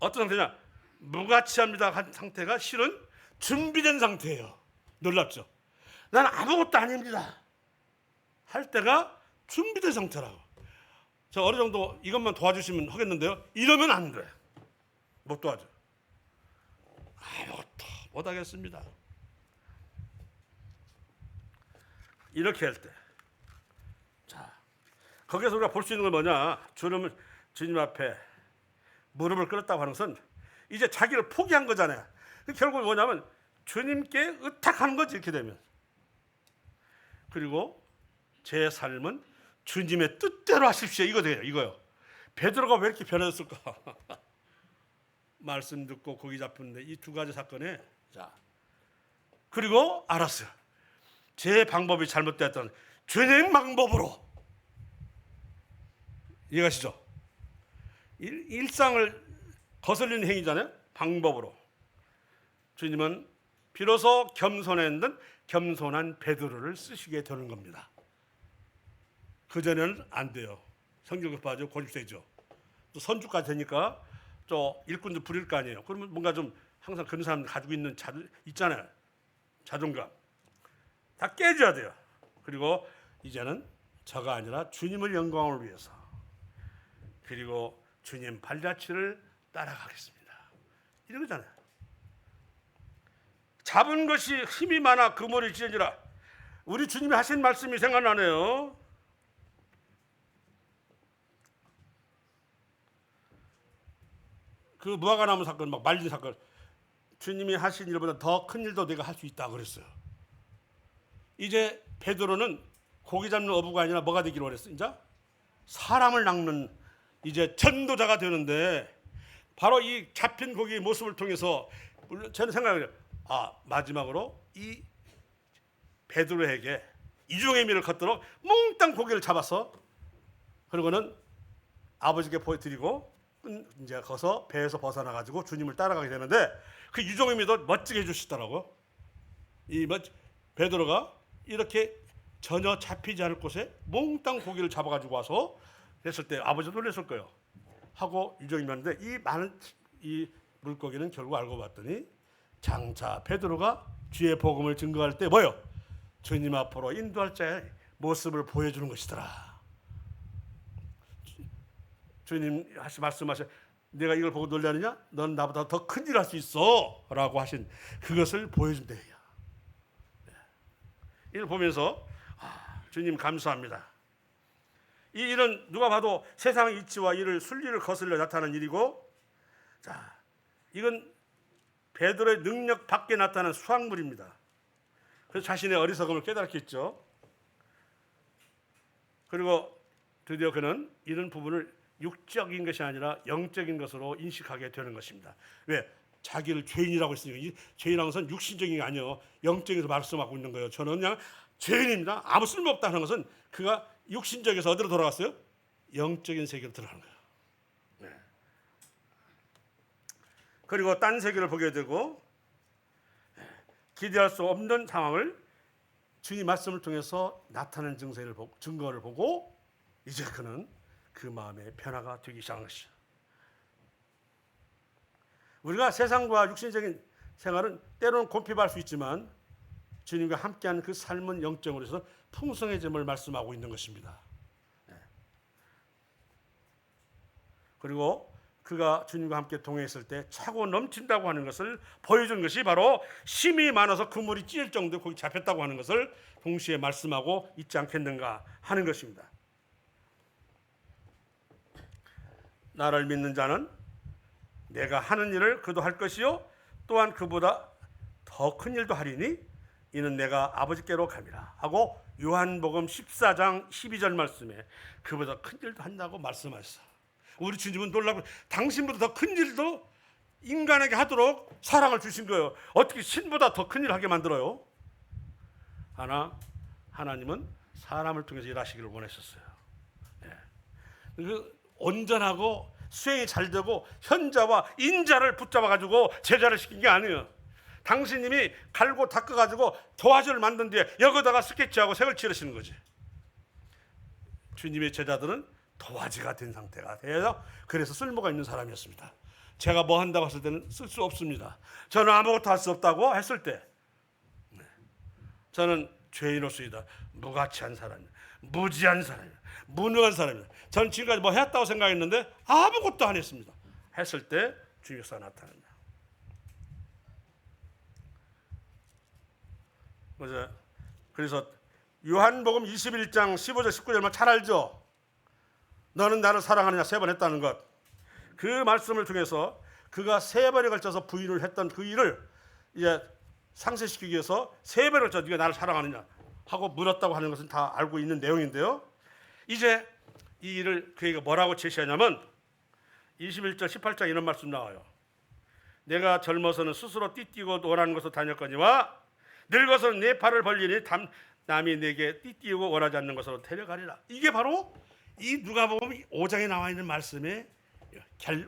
어떤 상태냐? 무가치합니다 한 상태가 실은 준비된 상태예요. 놀랍죠? 나는 아무것도 아닙니다 할 때가 준비된 상태라고. 저 어느 정도 이것만 도와주시면 하겠는데요. 이러면 안 돼. 못 도와줘. 아무것도 못 하겠습니다. 이렇게 할 때. 자, 거기서 우리가 볼 수 있는 건 뭐냐? 주님 앞에 무릎을 꿇었다고 하는 것은 이제 자기를 포기한 거잖아요. 결국 뭐냐면 주님께 의탁하는 거지 이렇게 되면. 그리고 제 삶은 주님의 뜻대로 하십시오. 이거 돼요. 이거요. 베드로가 왜 이렇게 변해졌을까? 말씀 듣고 고기 잡혔는데 이 2가지 사건에 자 그리고 알았어요. 제 방법이 잘못됐던 주님 방법으로 이해가시죠? 일상을 거슬리는 행위잖아요. 방법으로 주님은 비로소 겸손했던 겸손한 베드로를 쓰시게 되는 겁니다. 그전에는 안 돼요. 성격 급하죠. 고집세죠. 또 선주까지 되니까 또 일꾼도 부릴 거 아니에요. 그러면 뭔가 좀 항상 그런 사람 가지고 있는 있잖아요. 자존감 다 깨져야 돼요. 그리고 이제는 저가 아니라 주님을 영광을 위해서 그리고 주님 발자취를 따라가겠습니다. 이런 거잖아요. 잡은 것이 힘이 많아 그물이 지어지라. 우리 주님이 하신 말씀이 생각나네요. 그 무화과나무 사건 막 말린 사건 주님이 하신 일보다 더 큰 일도 내가 할 수 있다 그랬어요. 이제 베드로는 고기 잡는 어부가 아니라 뭐가 되기를 원했어? 이제 사람을 낚는 이제 전도자가 되는데 바로 이 잡힌 고기의 모습을 통해서 물론 저는 생각해요. 마지막으로 이 베드로에게 이중의 미를 걷도록 몽땅 고기를 잡아서 그리고는 아버지께 보여드리고 이제 거기서 배에서 벗어나 가지고 주님을 따라가게 되는데 그 유종의 미도 멋지게 해주시더라고. 이 베드로가 이렇게 전혀 잡히지 않을 곳에 몽땅 고기를 잡아가지고 와서 했을 때 아버지도 놀랐을 거예요. 하고 유종이 왔는데 이 많은 이 물고기는 결국 알고 봤더니 장차 베드로가 주의 복음을 증거할 때 뭐요? 주님 앞으로 인도할 자의 모습을 보여주는 것이더라. 주님 말씀하셔. 내가 이걸 보고 놀라느냐? 넌 나보다 더 큰 일 할 수 있어 라고 하신 그것을 보여준대요. 이걸 보면서 주님 감사합니다. 이 일은 누가 봐도 세상의 이치와 이를 순리를 거슬러 나타나는 일이고, 자, 이건 베드로의 능력 밖에 나타난 수확물입니다. 그래서 자신의 어리석음을 깨닫겠죠. 그리고 드디어 그는 이런 부분을 육적인 것이 아니라 영적인 것으로 인식하게 되는 것입니다. 왜? 자기를 죄인이라고 했으니까. 이 죄인이라는 것은 육신적인 게 아니에요. 영적에서 말씀하고 있는 거예요. 저는 그냥 죄인입니다. 아무 쓸모없다 하는 것은 그가 육신적에서 어디로 돌아갔어요? 영적인 세계로 들어가는 거예요. 네. 그리고 딴 세계를 보게 되고 기대할 수 없는 상황을 주님 말씀을 통해서 나타나는 증거를 보고 이제 그는 그 마음의 변화가 되기 시작한 것이죠. 우리가 세상과 육신적인 생활은 때로는 곤핍할 수 있지만 주님과 함께하는 그 삶은 영적으로 해서 풍성해짐을 말씀하고 있는 것입니다. 그리고 그가 주님과 함께 동행했을 때 차고 넘친다고 하는 것을 보여준 것이 바로 힘이 많아서 그물이 찢을 정도로 거기 잡혔다고 하는 것을 동시에 말씀하고 있지 않겠는가 하는 것입니다. 나를 믿는 자는 내가 하는 일을 그도 할 것이요 또한 그보다 더 큰 일도 하리니 이는 내가 아버지께로 감이라 하고 요한복음 14장 12절 말씀에 그보다 큰 일도 한다고 말씀하셨어. 우리 주님은 놀라고 당신보다 더 큰 일도 인간에게 하도록 사랑을 주신 거예요. 어떻게 신보다 더 큰 일을 하게 만들어요? 하나님은 사람을 통해서 일하시기를 원하셨어요. 그 온전하고 수행이 잘 되고 현자와 인자를 붙잡아가지고 제자를 시킨 게 아니에요. 당신님이 갈고 닦아가지고 도화지를 만든 뒤에 여기다가 스케치하고 색을 칠하시는 거지. 주님의 제자들은 도화지가 된 상태가 돼서 그래서 쓸모가 있는 사람이었습니다. 제가 뭐 한다고 했을 때는 쓸 수 없습니다. 저는 아무것도 할 수 없다고 했을 때 저는 죄인으로서이다. 무가치한 사람이다. 무지한 사람이다. 무능한 사람이다. 저는 지금까지 뭐 했다고 생각했는데 아무것도 안 했습니다. 했을 때 주님께서 나타난다. 그래서 요한복음 21장 15절 19절만 잘 알죠. 너는 나를 사랑하느냐 3번 했다는 것. 그 말씀을 통해서 그가 3번에 걸쳐서 부인을 했던 그 일을 이제 상쇄시키기 위해서 3번에 걸쳐 네가 나를 사랑하느냐 하고 물었다고 하는 것은 다 알고 있는 내용인데요. 이제 이 일을 그에게 뭐라고 제시하냐면 21절 18장 이런 말씀 나와요. 내가 젊어서는 스스로 띠띠고 원하는 곳으로 다녔거니와 늙어서는 내 팔을 벌리니 남이 내게 띠띠고 원하지 않는 곳으로 데려가리라. 이게 바로 이 누가복음 5장에 나와 있는 말씀에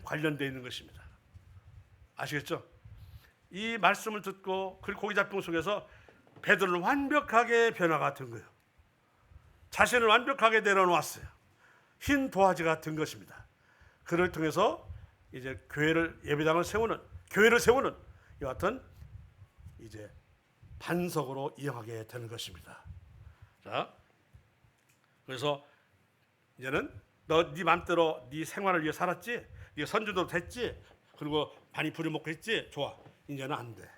관련되어 있는 것입니다. 아시겠죠? 이 말씀을 듣고 그 고기 잡힌 속에서 베드로는 완벽하게 변화가 된 거예요. 자신을 완벽하게 내려놓았어요. 흰 도화지가 된 것입니다. 그를 통해서 이제 예배당을 세우는 교회를 세우는 이와 같은 이제 반석으로 이용하게 되는 것입니다. 자, 그래서 이제는 너 네 맘대로 네 생활을 위해 살았지, 네 선주도 됐지, 그리고 많이 부려먹고 했지, 좋아. 이제는 안 돼.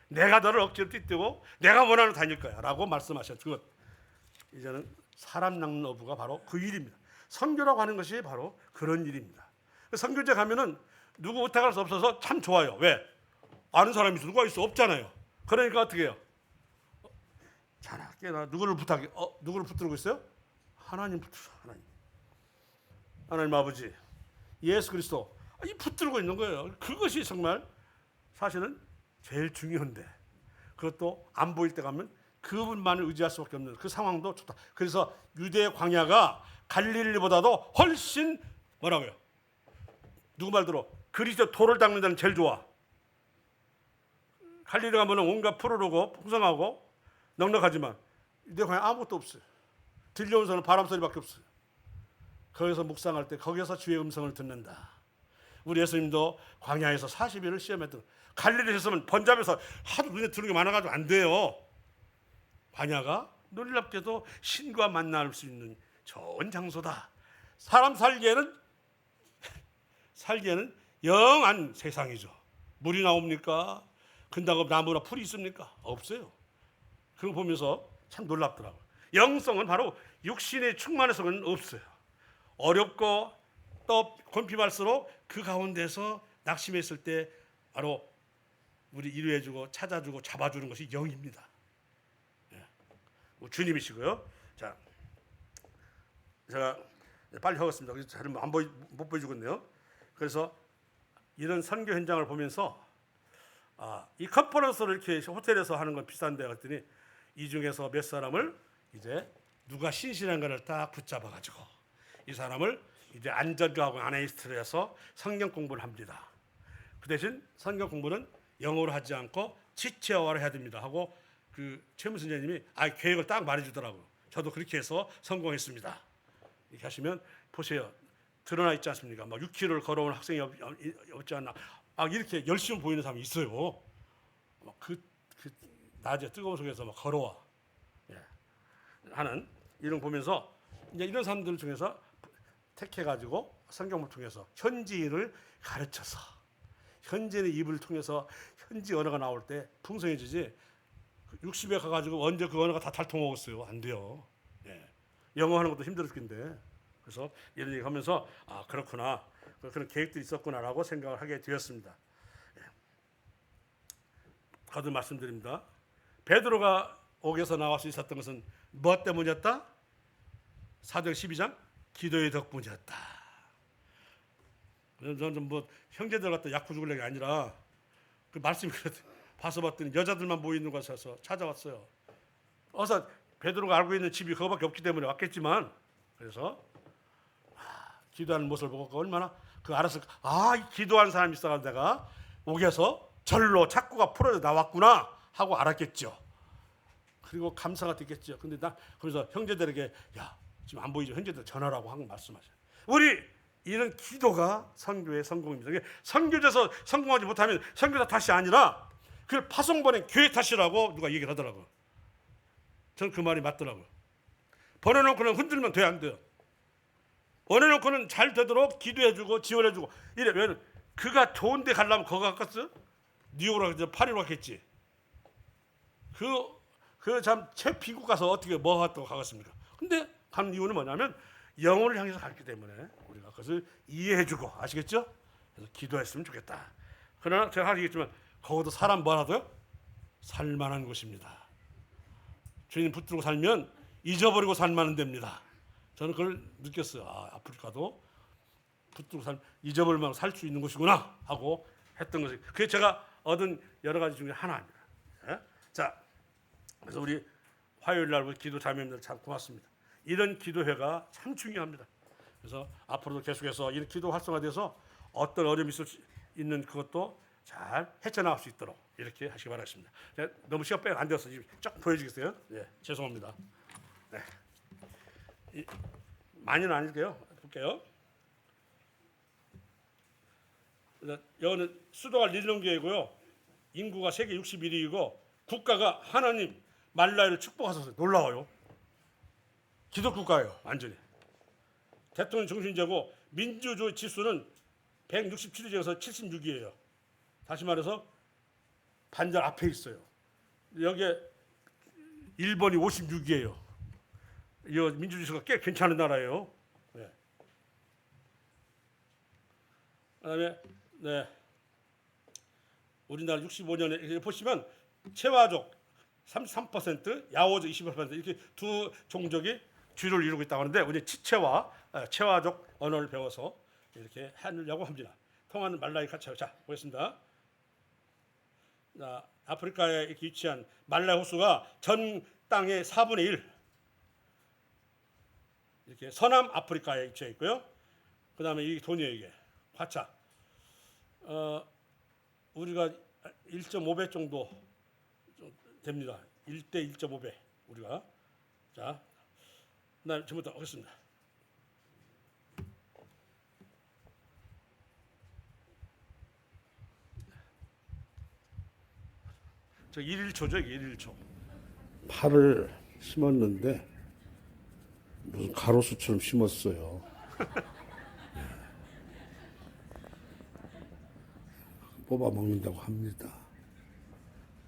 내가 너를 억지로 띠뜨고 내가 원하는 다닐 거야 라고 말씀하셨죠. 그것 이제는 사람 낚는 어부가 바로 그 일입니다. 선교라고 하는 것이 바로 그런 일입니다. 선교제 가면은 누구 부탁할 수 없어서 참 좋아요. 왜? 아는 사람이 있어. 누가 있어? 없잖아요. 그러니까 어떻게 해요? 자나 깨나 누구를 부탁해? 누구를 붙들고 있어요? 하나님 붙들어. 하나님 아버지 예수 그리스도 이 붙들고 있는 거예요. 그것이 정말 사실은 제일 중요한데 그것도 안 보일 때 가면 그분만을 의지할 수밖에 없는 그 상황도 좋다. 그래서 유대 광야가 갈릴리보다도 훨씬 뭐라고요? 누구 말대로 그리스도 돌을 닦는 데는 제일 좋아. 갈릴리 가면 온갖 푸르르고 풍성하고 넉넉하지만 유대 광야 아무것도 없어요. 들려온 소리는 바람 소리밖에 없어요. 거기서 묵상할 때 거기서 주의 음성을 듣는다. 우리 예수님도 광야에서 40일을 시험했던 갈릴리 했으면 번잡해서 하도 눈에 들은 게 많아가지고 안 돼요. 광야가 놀랍게도 신과 만날 수 있는 좋은 장소다. 사람 살기에는 영한 세상이죠. 물이 나옵니까? 근다고 나무나 풀이 있습니까? 없어요. 그거 보면서 참 놀랍더라고요. 영성은 바로 육신의 충만해서는 없어요. 어렵고 또 곤핍할수록 그 가운데서 낙심했을 때 바로 우리 위로해주고 찾아주고 잡아주는 것이 영입니다. 예. 주님이시고요. 자, 제가 빨리 하겠습니다. 잘 못 보여주겠네요. 그래서 이런 선교 현장을 보면서 이 컨퍼런스를 이렇게 호텔에서 하는 건 비싼데 그랬더니 이 중에서 몇 사람을 이제 누가 신실한가를 딱 붙잡아가지고 이 사람을 이제 안전교하고 아나이스트를 해서 성경 공부를 합니다. 그 대신 성경 공부는 영어로 하지 않고 지체어로 해야 됩니다 하고 그 최무 선생님이 계획을 딱 말해주더라고요. 저도 그렇게 해서 성공했습니다. 이렇게 하시면 보세요. 드러나 있지 않습니까? 막 6km를 걸어온 학생이 없지 않나. 이렇게 열심히 보이는 사람이 있어요. 그 낮에 뜨거운 속에서 막 걸어와. 예. 하는 이런 거 보면서 이제 이런 사람들 중에서 택해가지고 성경을 통해서 현지인을 가르쳐서 현지인의 입을 통해서 현지 언어가 나올 때 풍성해지지 60에 가가지고 언제 그 언어가 다 탈통하겠어요. 안 돼요. 예. 영어 하는 것도 힘들었을 텐데. 그래서 이런 얘기 하면서 그렇구나. 그런 계획들이 있었구나라고 생각을 하게 되었습니다. 예. 거듭 말씀드립니다. 베드로가 옥에서 나올 수 있었던 것은 무엇 때문이었다? 사도행 12장 기도의 덕분이었다. 저는 뭐 형제들 갖다 약부 죽을 게 아니라 그 말씀이 봐서 봤더니 여자들만 모이는 곳에서 찾아왔어요. 어서 베드로가 알고 있는 집이 그거밖에 없기 때문에 왔겠지만 그래서 기도하는 모습을 보고 얼마나 알았을 이 기도하는 사람이 있어가지고 내가 옥에서 절로 착고가 풀어져 나왔구나 하고 알았겠죠. 그리고 감사가 됐겠죠. 근데 그래서 형제들에게 지금 안 보이죠? 형제들 전하라고 하고 말씀하셔요. 우리 이런 기도가 선교의 성공입니다. 선교제에서 성공하지 못하면 선교사 탓이 아니라 그걸 파송보낸 교회 탓이라고 누가 얘기를 하더라고요. 저는 그 말이 맞더라고요. 보내놓고는 흔들면 돼 안 돼요? 보내놓고는 잘 되도록 기도해주고 지원해주고 이래. 왜 그가 좋은 데 가려면 거기 갔겠어? 뉴욕으로 가서 파리로 갔겠지. 참 최피국 가서 어떻게 뭐 했다고 가겠습니까? 근데 가는 이유는 뭐냐면 영혼을 향해서 갔기 때문에 우리가 그것을 이해해주고 아시겠죠? 그래서 기도했으면 좋겠다. 그러나 제가 하겠지만 거기도 사람 뭐라도요? 살만한 곳입니다. 주님 붙들고 살면 잊어버리고 살만은 됩니다. 저는 그걸 느꼈어요. 아프리카도 붙들고 잊어버릴만 살 수 있는 곳이구나 하고 했던 것이 그게 제가 얻은 여러 가지 중에 하나입니다. 예? 자, 그래서 우리 화요일 날 기도 자매님들 참 고맙습니다. 이런 기도회가 참 중요합니다. 그래서 앞으로도 계속해서 이런 기도 활성화돼서 어떤 어려움이 있는 그것도 잘 헤쳐나갈 수 있도록 이렇게 하시기 바라겠습니다. 너무 시간 빼면 안 되어서 쫙 보여주겠어요? 예, 죄송합니다. 네. 많이는 아닐게요. 볼게요. 여기는 수도가 릴롱교회고요. 인구가 세계 61위이고 국가가 하나님 말라이를 축복하셔서 놀라워요. 기독국가예요. 완전히. 대통령 중심제고 민주주의 지수는 167위 중에서 76위예요. 다시 말해서 반절 앞에 있어요. 여기에 일본이 56위예요. 이 민주주의가 꽤 괜찮은 나라예요. 네. 그다음에 우리나라 65년에 보시면 체화족 33%, 야오족 28% 이렇게 두 종족이 주를 이루고 있다고 하는데 우리 체화족 언어를 배워서 이렇게 하려고 합니다. 통하는 말라이 같이 자 보겠습니다. 아프리카에 이렇게 위치한 말라이 호수가 전 땅의 4분의 1 이렇게 서남 아프리카에 위치해 있고요. 그 다음에 이 돈이에요. 이게 화차. 우리가 1.5배 정도 됩니다. 1대 1.5배 우리가. 자, 나 지금부터 하겠습니다. 저 1일초죠, 이게 1일초. 파를 심었는데 무슨 가로수처럼 심었어요. 뽑아 먹는다고 합니다.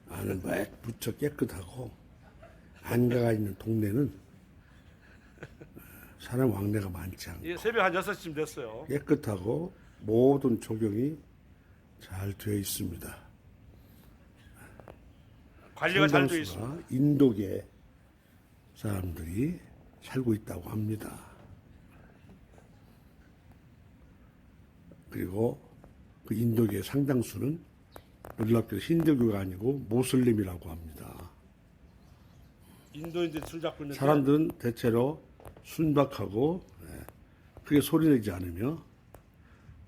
안은 무척 깨끗하고 안가가 있는 동네는 사람 왕래가 많지 않고 예, 새벽 한 6시쯤 됐어요. 깨끗하고 모든 조경이 잘 되어 있습니다. 관리가 잘 되어 있습니다. 상당수가 인도계 사람들이 살고 있다고 합니다. 그리고 그 인도계 상당수는 놀랍게도 힌두교가 아니고 모슬림이라고 합니다. 인도인들이 술 잡고 있는데 사람들은 대체로 순박하고 크게 소리내지 않으며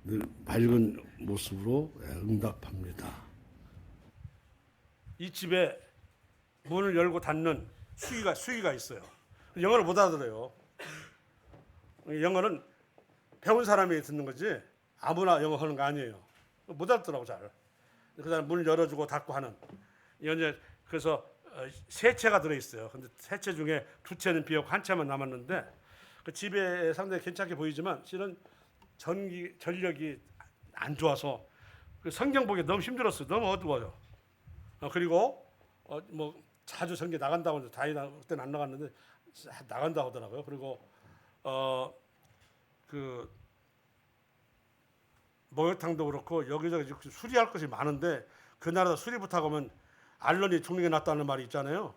늘 밝은 모습으로 응답합니다. 이 집에 문을 열고 닫는 수위가 있어요. 영어를 못 알아들어요. 영어는 배운 사람이 듣는 거지 아무나 영어 하는 거 아니에요. 못 알아듣더라고 잘. 그다음 문을 열어주고 닫고 하는. 이제 그래서 세 채가 들어 있어요. 근데 세 채 중에 두 채는 비었고 한 채만 남았는데 그 집에 상당히 괜찮게 보이지만 실은 전력이 안 좋아서 그 성경 보기 너무 힘들었어요. 너무 어두워요. 그리고 뭐 자주 성경 나간다고 해서 다행히 그때는 안 나갔는데 나간다 하더라고요. 그리고 그 목욕탕도 그렇고 여기저기 수리할 것이 많은데 그 나라다 수리 부탁하면 알런이 죽는 게 낫다는 말이 있잖아요.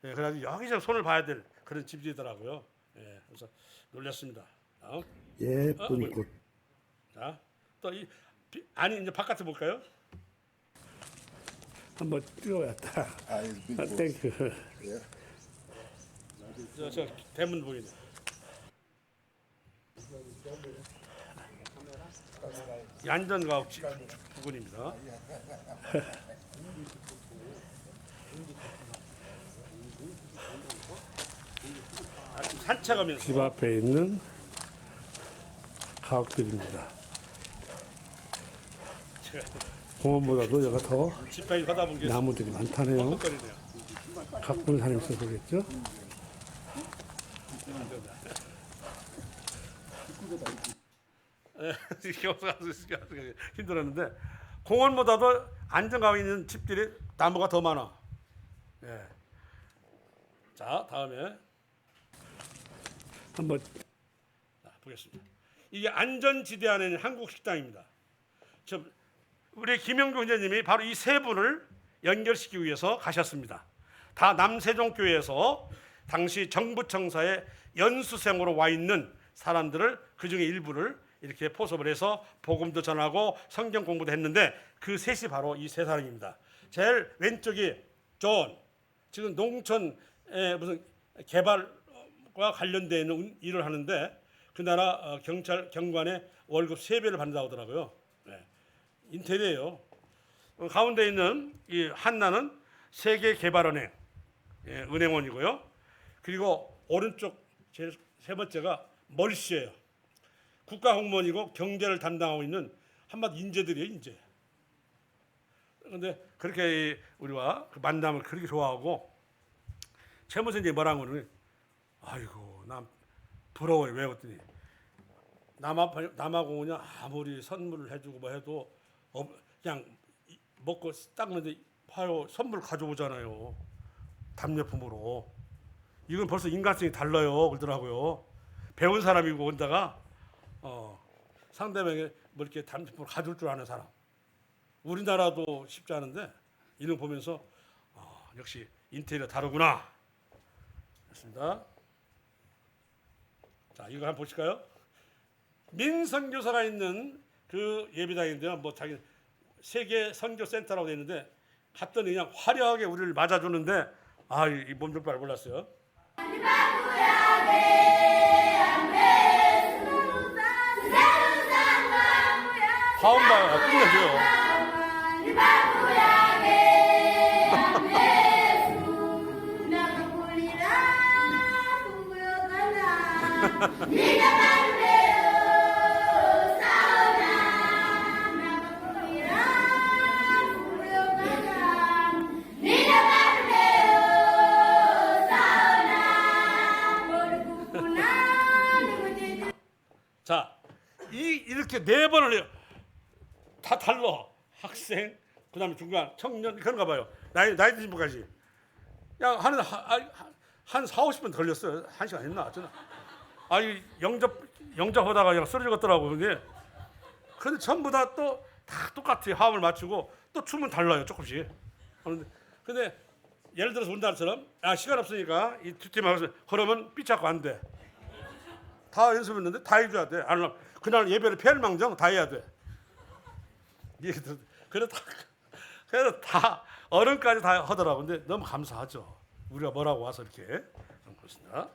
예, 그래가지고 여기저기 손을 봐야 될 그런 집이더라고요. 예, 그래서 놀랐습니다. 다음. 예쁜 꽃. 자, 또 아니 이제 바깥에 볼까요? 한번 찍어야겠다. 땡큐. 저 대문 보이네. 얀전가옥 부근입니다. 산책하면서 집 앞에 있는 가옥들입니다. 공원보다도 여기가 더 집까지 가다 보면 나무들이 많다네요. 헉헉거리네요. 가꾸는 사람이 있어서 그랬죠. 힘들었는데 공원보다도 안정감 있는 집들이 나무가 더 많아. 예. 자 다음에 한번 보겠습니다. 이게 안전지대 안에 있는 한국 식당입니다. 우리 김영규 원장님이 바로 이 세 분을 연결시키기 위해서 가셨습니다. 다 남세종교회에서 당시 정부청사에 연수생으로 와 있는 사람들을 그 중에 일부를 이렇게 포섭을 해서 복음도 전하고 성경 공부도 했는데 그 셋이 바로 이 세 사람입니다. 제일 왼쪽이 존, 지금 농촌의 무슨 개발과 관련되어 있는 일을 하는데 그 나라 경찰 경관에 월급 3배를 받는다고 하더라고요. 네. 인텔이에요. 가운데 있는 이 한나는 세계개발은행 은행원이고요. 그리고 오른쪽 제일 세 번째가 멀씨예요. 국가공무원이고 경제를 담당하고 있는 한마디 인재들이에요, 인재. 그런데 그렇게 우리와 그 만남을 그렇게 좋아하고 최모 선생님이 뭐라는 거는 아이고 난 부러워요. 왜 그랬더니 남하고 그냥 아무리 선물을 해주고 뭐 해도 그냥 먹고 닦는데 봐요 선물 가져오잖아요. 답례품으로. 이건 벌써 인간성이 달라요. 그러더라고요. 배운 사람이고 온다가 상대방에 뭐 이렇게 답례품을 가져올 줄 아는 사람. 우리나라도 쉽지 않은데 이런 거 보면서 역시 인테리어 다르구나. 됐습니다. 자, 이거 한번 보실까요? 민선교사가 있는 그 예배당인데요. 뭐 자기 세계 선교센터라고 되어 있는데 갔더니 그냥 화려하게 우리를 맞아주는데 이 몸둘 바를 몰랐어요. 화음바가 끝내줘요. 자, 이렇게 4번을 해요. 다 달라. 학생, 그다음에 중간, 청년 그런가 봐요. 나이 드신 분까지. 야, 한 4, 50분 걸렸어요. 1시간 했나? 저는 아니 영접하다가 그냥 쓰러졌더라고. 근데 전부 다 똑같아. 화음을 맞추고 또 춤은 달라요 조금씩. 근데 예를 들어서 우리나라처럼 시간 없으니까 이 두 팀 하면서 그러면 삐짝고 안 돼. 다 연습했는데 다 해줘야 돼. 안 하면 그날 예배를 피할망정 다 해야 돼. 그래서 다 어른까지 다 하더라고. 근데 너무 감사하죠. 우리가 뭐라고 와서 이렇게 하는 것입니다.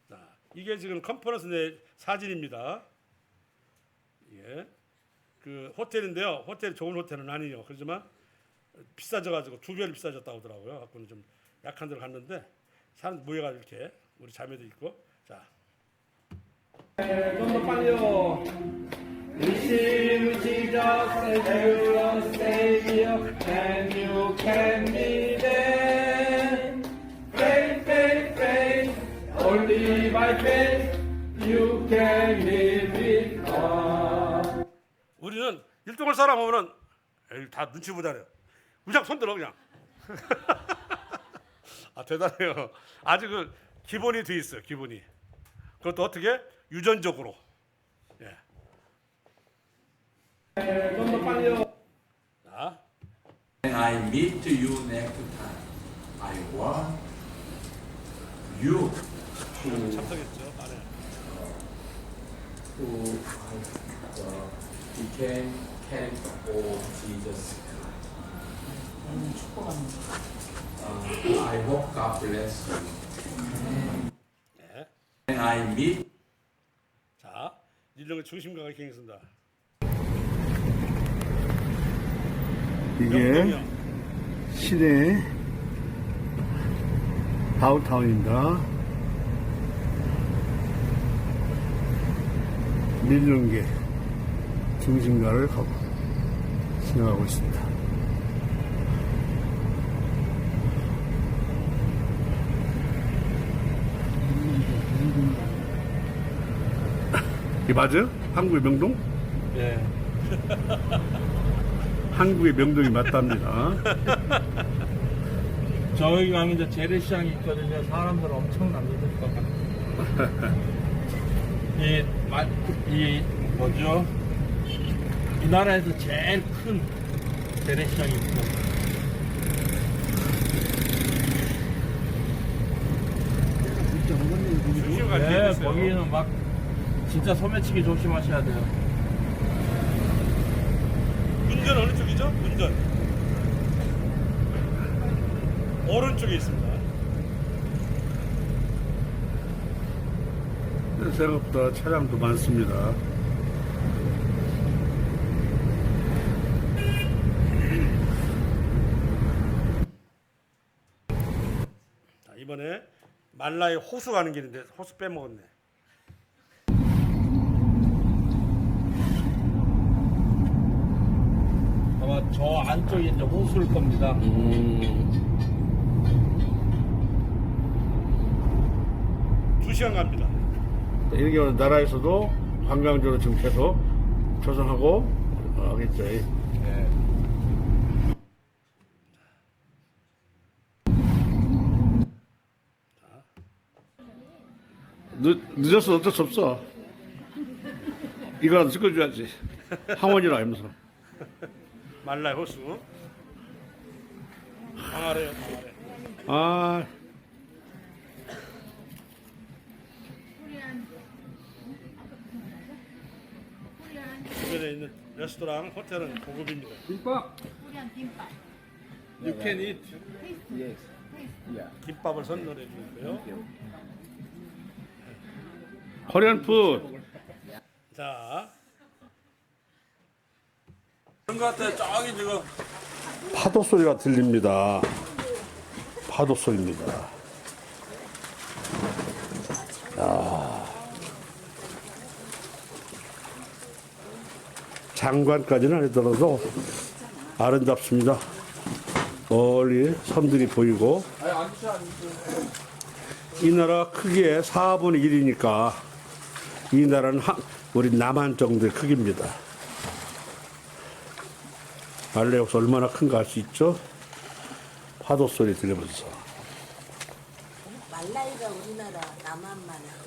자, 이게 지금 컨퍼런스 내 사진입니다. 예, 그 호텔인데요. 호텔이 좋은 호텔은 아니에요. 그렇지만 비싸져가지고 2배로 비싸졌다고 하더라고요. 갖고는 좀 약한 데로 갔는데 사람 모여가지고 이렇게 우리 자매도 있고. 자, 좀 더 빨리요. Receive Jesus as your Savior, and you can be there. Faith, faith, faith, only by faith you can live with God. 우리는 일동을 사람 오면은 에이, 다 눈치 보자래요. 무작 손 들어 그냥. 대단해요. 아주 그 기본이 돼 있어요. 기본이. 그것도 어떻게 유전적으로. 예. 좀 더 빨리요. 자, When I meet you next time, I want you 참석했죠. 안에. to become character of Jesus Christ. I hope God bless you. 예. When I meet 자, 이런 거 중심각을 이렇게 있습니다. 이게 시내 다운타운입니다. 밀릉계 중심가를 지나가고 있습니다. 이게 맞아요? 한국의 명동? 예. 한국의 명동이 맞답니다. 저기 가면 이제 재래시장이 있거든요. 사람들 엄청 남겨들 것 같아요. 이 뭐죠? 이 나라에서 제일 큰 재래시장이 있고. 중심각 이렇게 네, 있어요. 거기는 막 진짜 소매치기 조심하셔야 돼요. 운전 어느 쪽이죠? 운전. 오른쪽에 있습니다. 생각보다 차량도 많습니다. 자, 이번에 말라의 호수 가는 길인데 호수 빼먹었네. 아마 저 안쪽이 이제 호수일 겁니다. 2시간 갑니다. 이렇게 나라에서도 관광지로 지금 계속 조성하고 하겠죠. 네. 늦었어 어쩔 수 없어. 이거라도 찍어줘야지. 항원이라 하면서. 말라의 호수. 강아래요, 강아래. 아, 주변에 있는 레스토랑, 호텔은 고급입니다. 코리안 김밥. You can eat. 테이스트. 김밥을 선물해 주고요. 코리안 푸드. 자, 그런 것 같아요. 저기 지금. 파도 소리가 들립니다. 파도 소리입니다. 장관까지는 아니더라도 아름답습니다. 멀리 섬들이 보이고 이 나라 크기의 4분의 1이니까 이 나라는 우리 남한 정도의 크기입니다. 말레옥스 얼마나 큰가 알 수 있죠? 파도 소리 들으면서. 말라이가 우리나라 남한만하고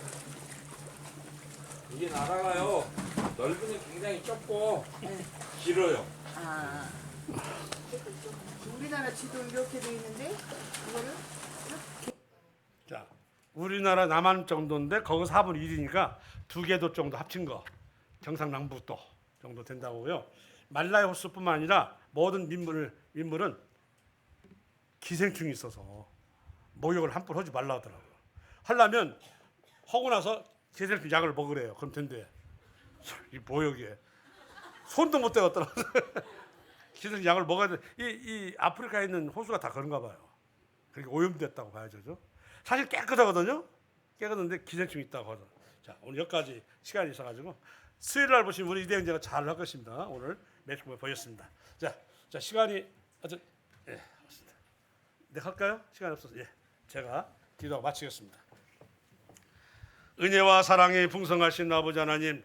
이게 나라가요 넓이는 굉장히 좁고 길어요. 아 우리나라 지도 이렇게 돼 있는데 이거를 자, 우리나라 남한 정도인데 거기 4분의 1이니까 두 개도 정도 합친 거 경상남북도 정도 된다고요. 말라이 호수뿐만 아니라 모든 민물은 기생충이 있어서 목욕을 함부로 하지 말라 하더라고요. 하려면 하고 나서 기생충 약을 먹으래요. 그럼 된대. 이 목욕에 손도 못 대었더라고요. 기생충 약을 먹어야 돼. 이 아프리카에 있는 호수가 다 그런가 봐요. 그렇게 오염됐다고 봐야죠. 사실 깨끗하거든요. 깨끗한데 기생충이 있다고 하죠. 자, 오늘 여기까지 시간이 있어가지고 수요일 날 보시면 우리 이대영제가 잘 할 것입니다. 오늘 매스컴에 보였습니다. 자 시간이 아주 맞습니다. 네 할까요? 시간이 없어서 제가 기도하고 마치겠습니다. 은혜와 사랑이 풍성하신 아버지 하나님.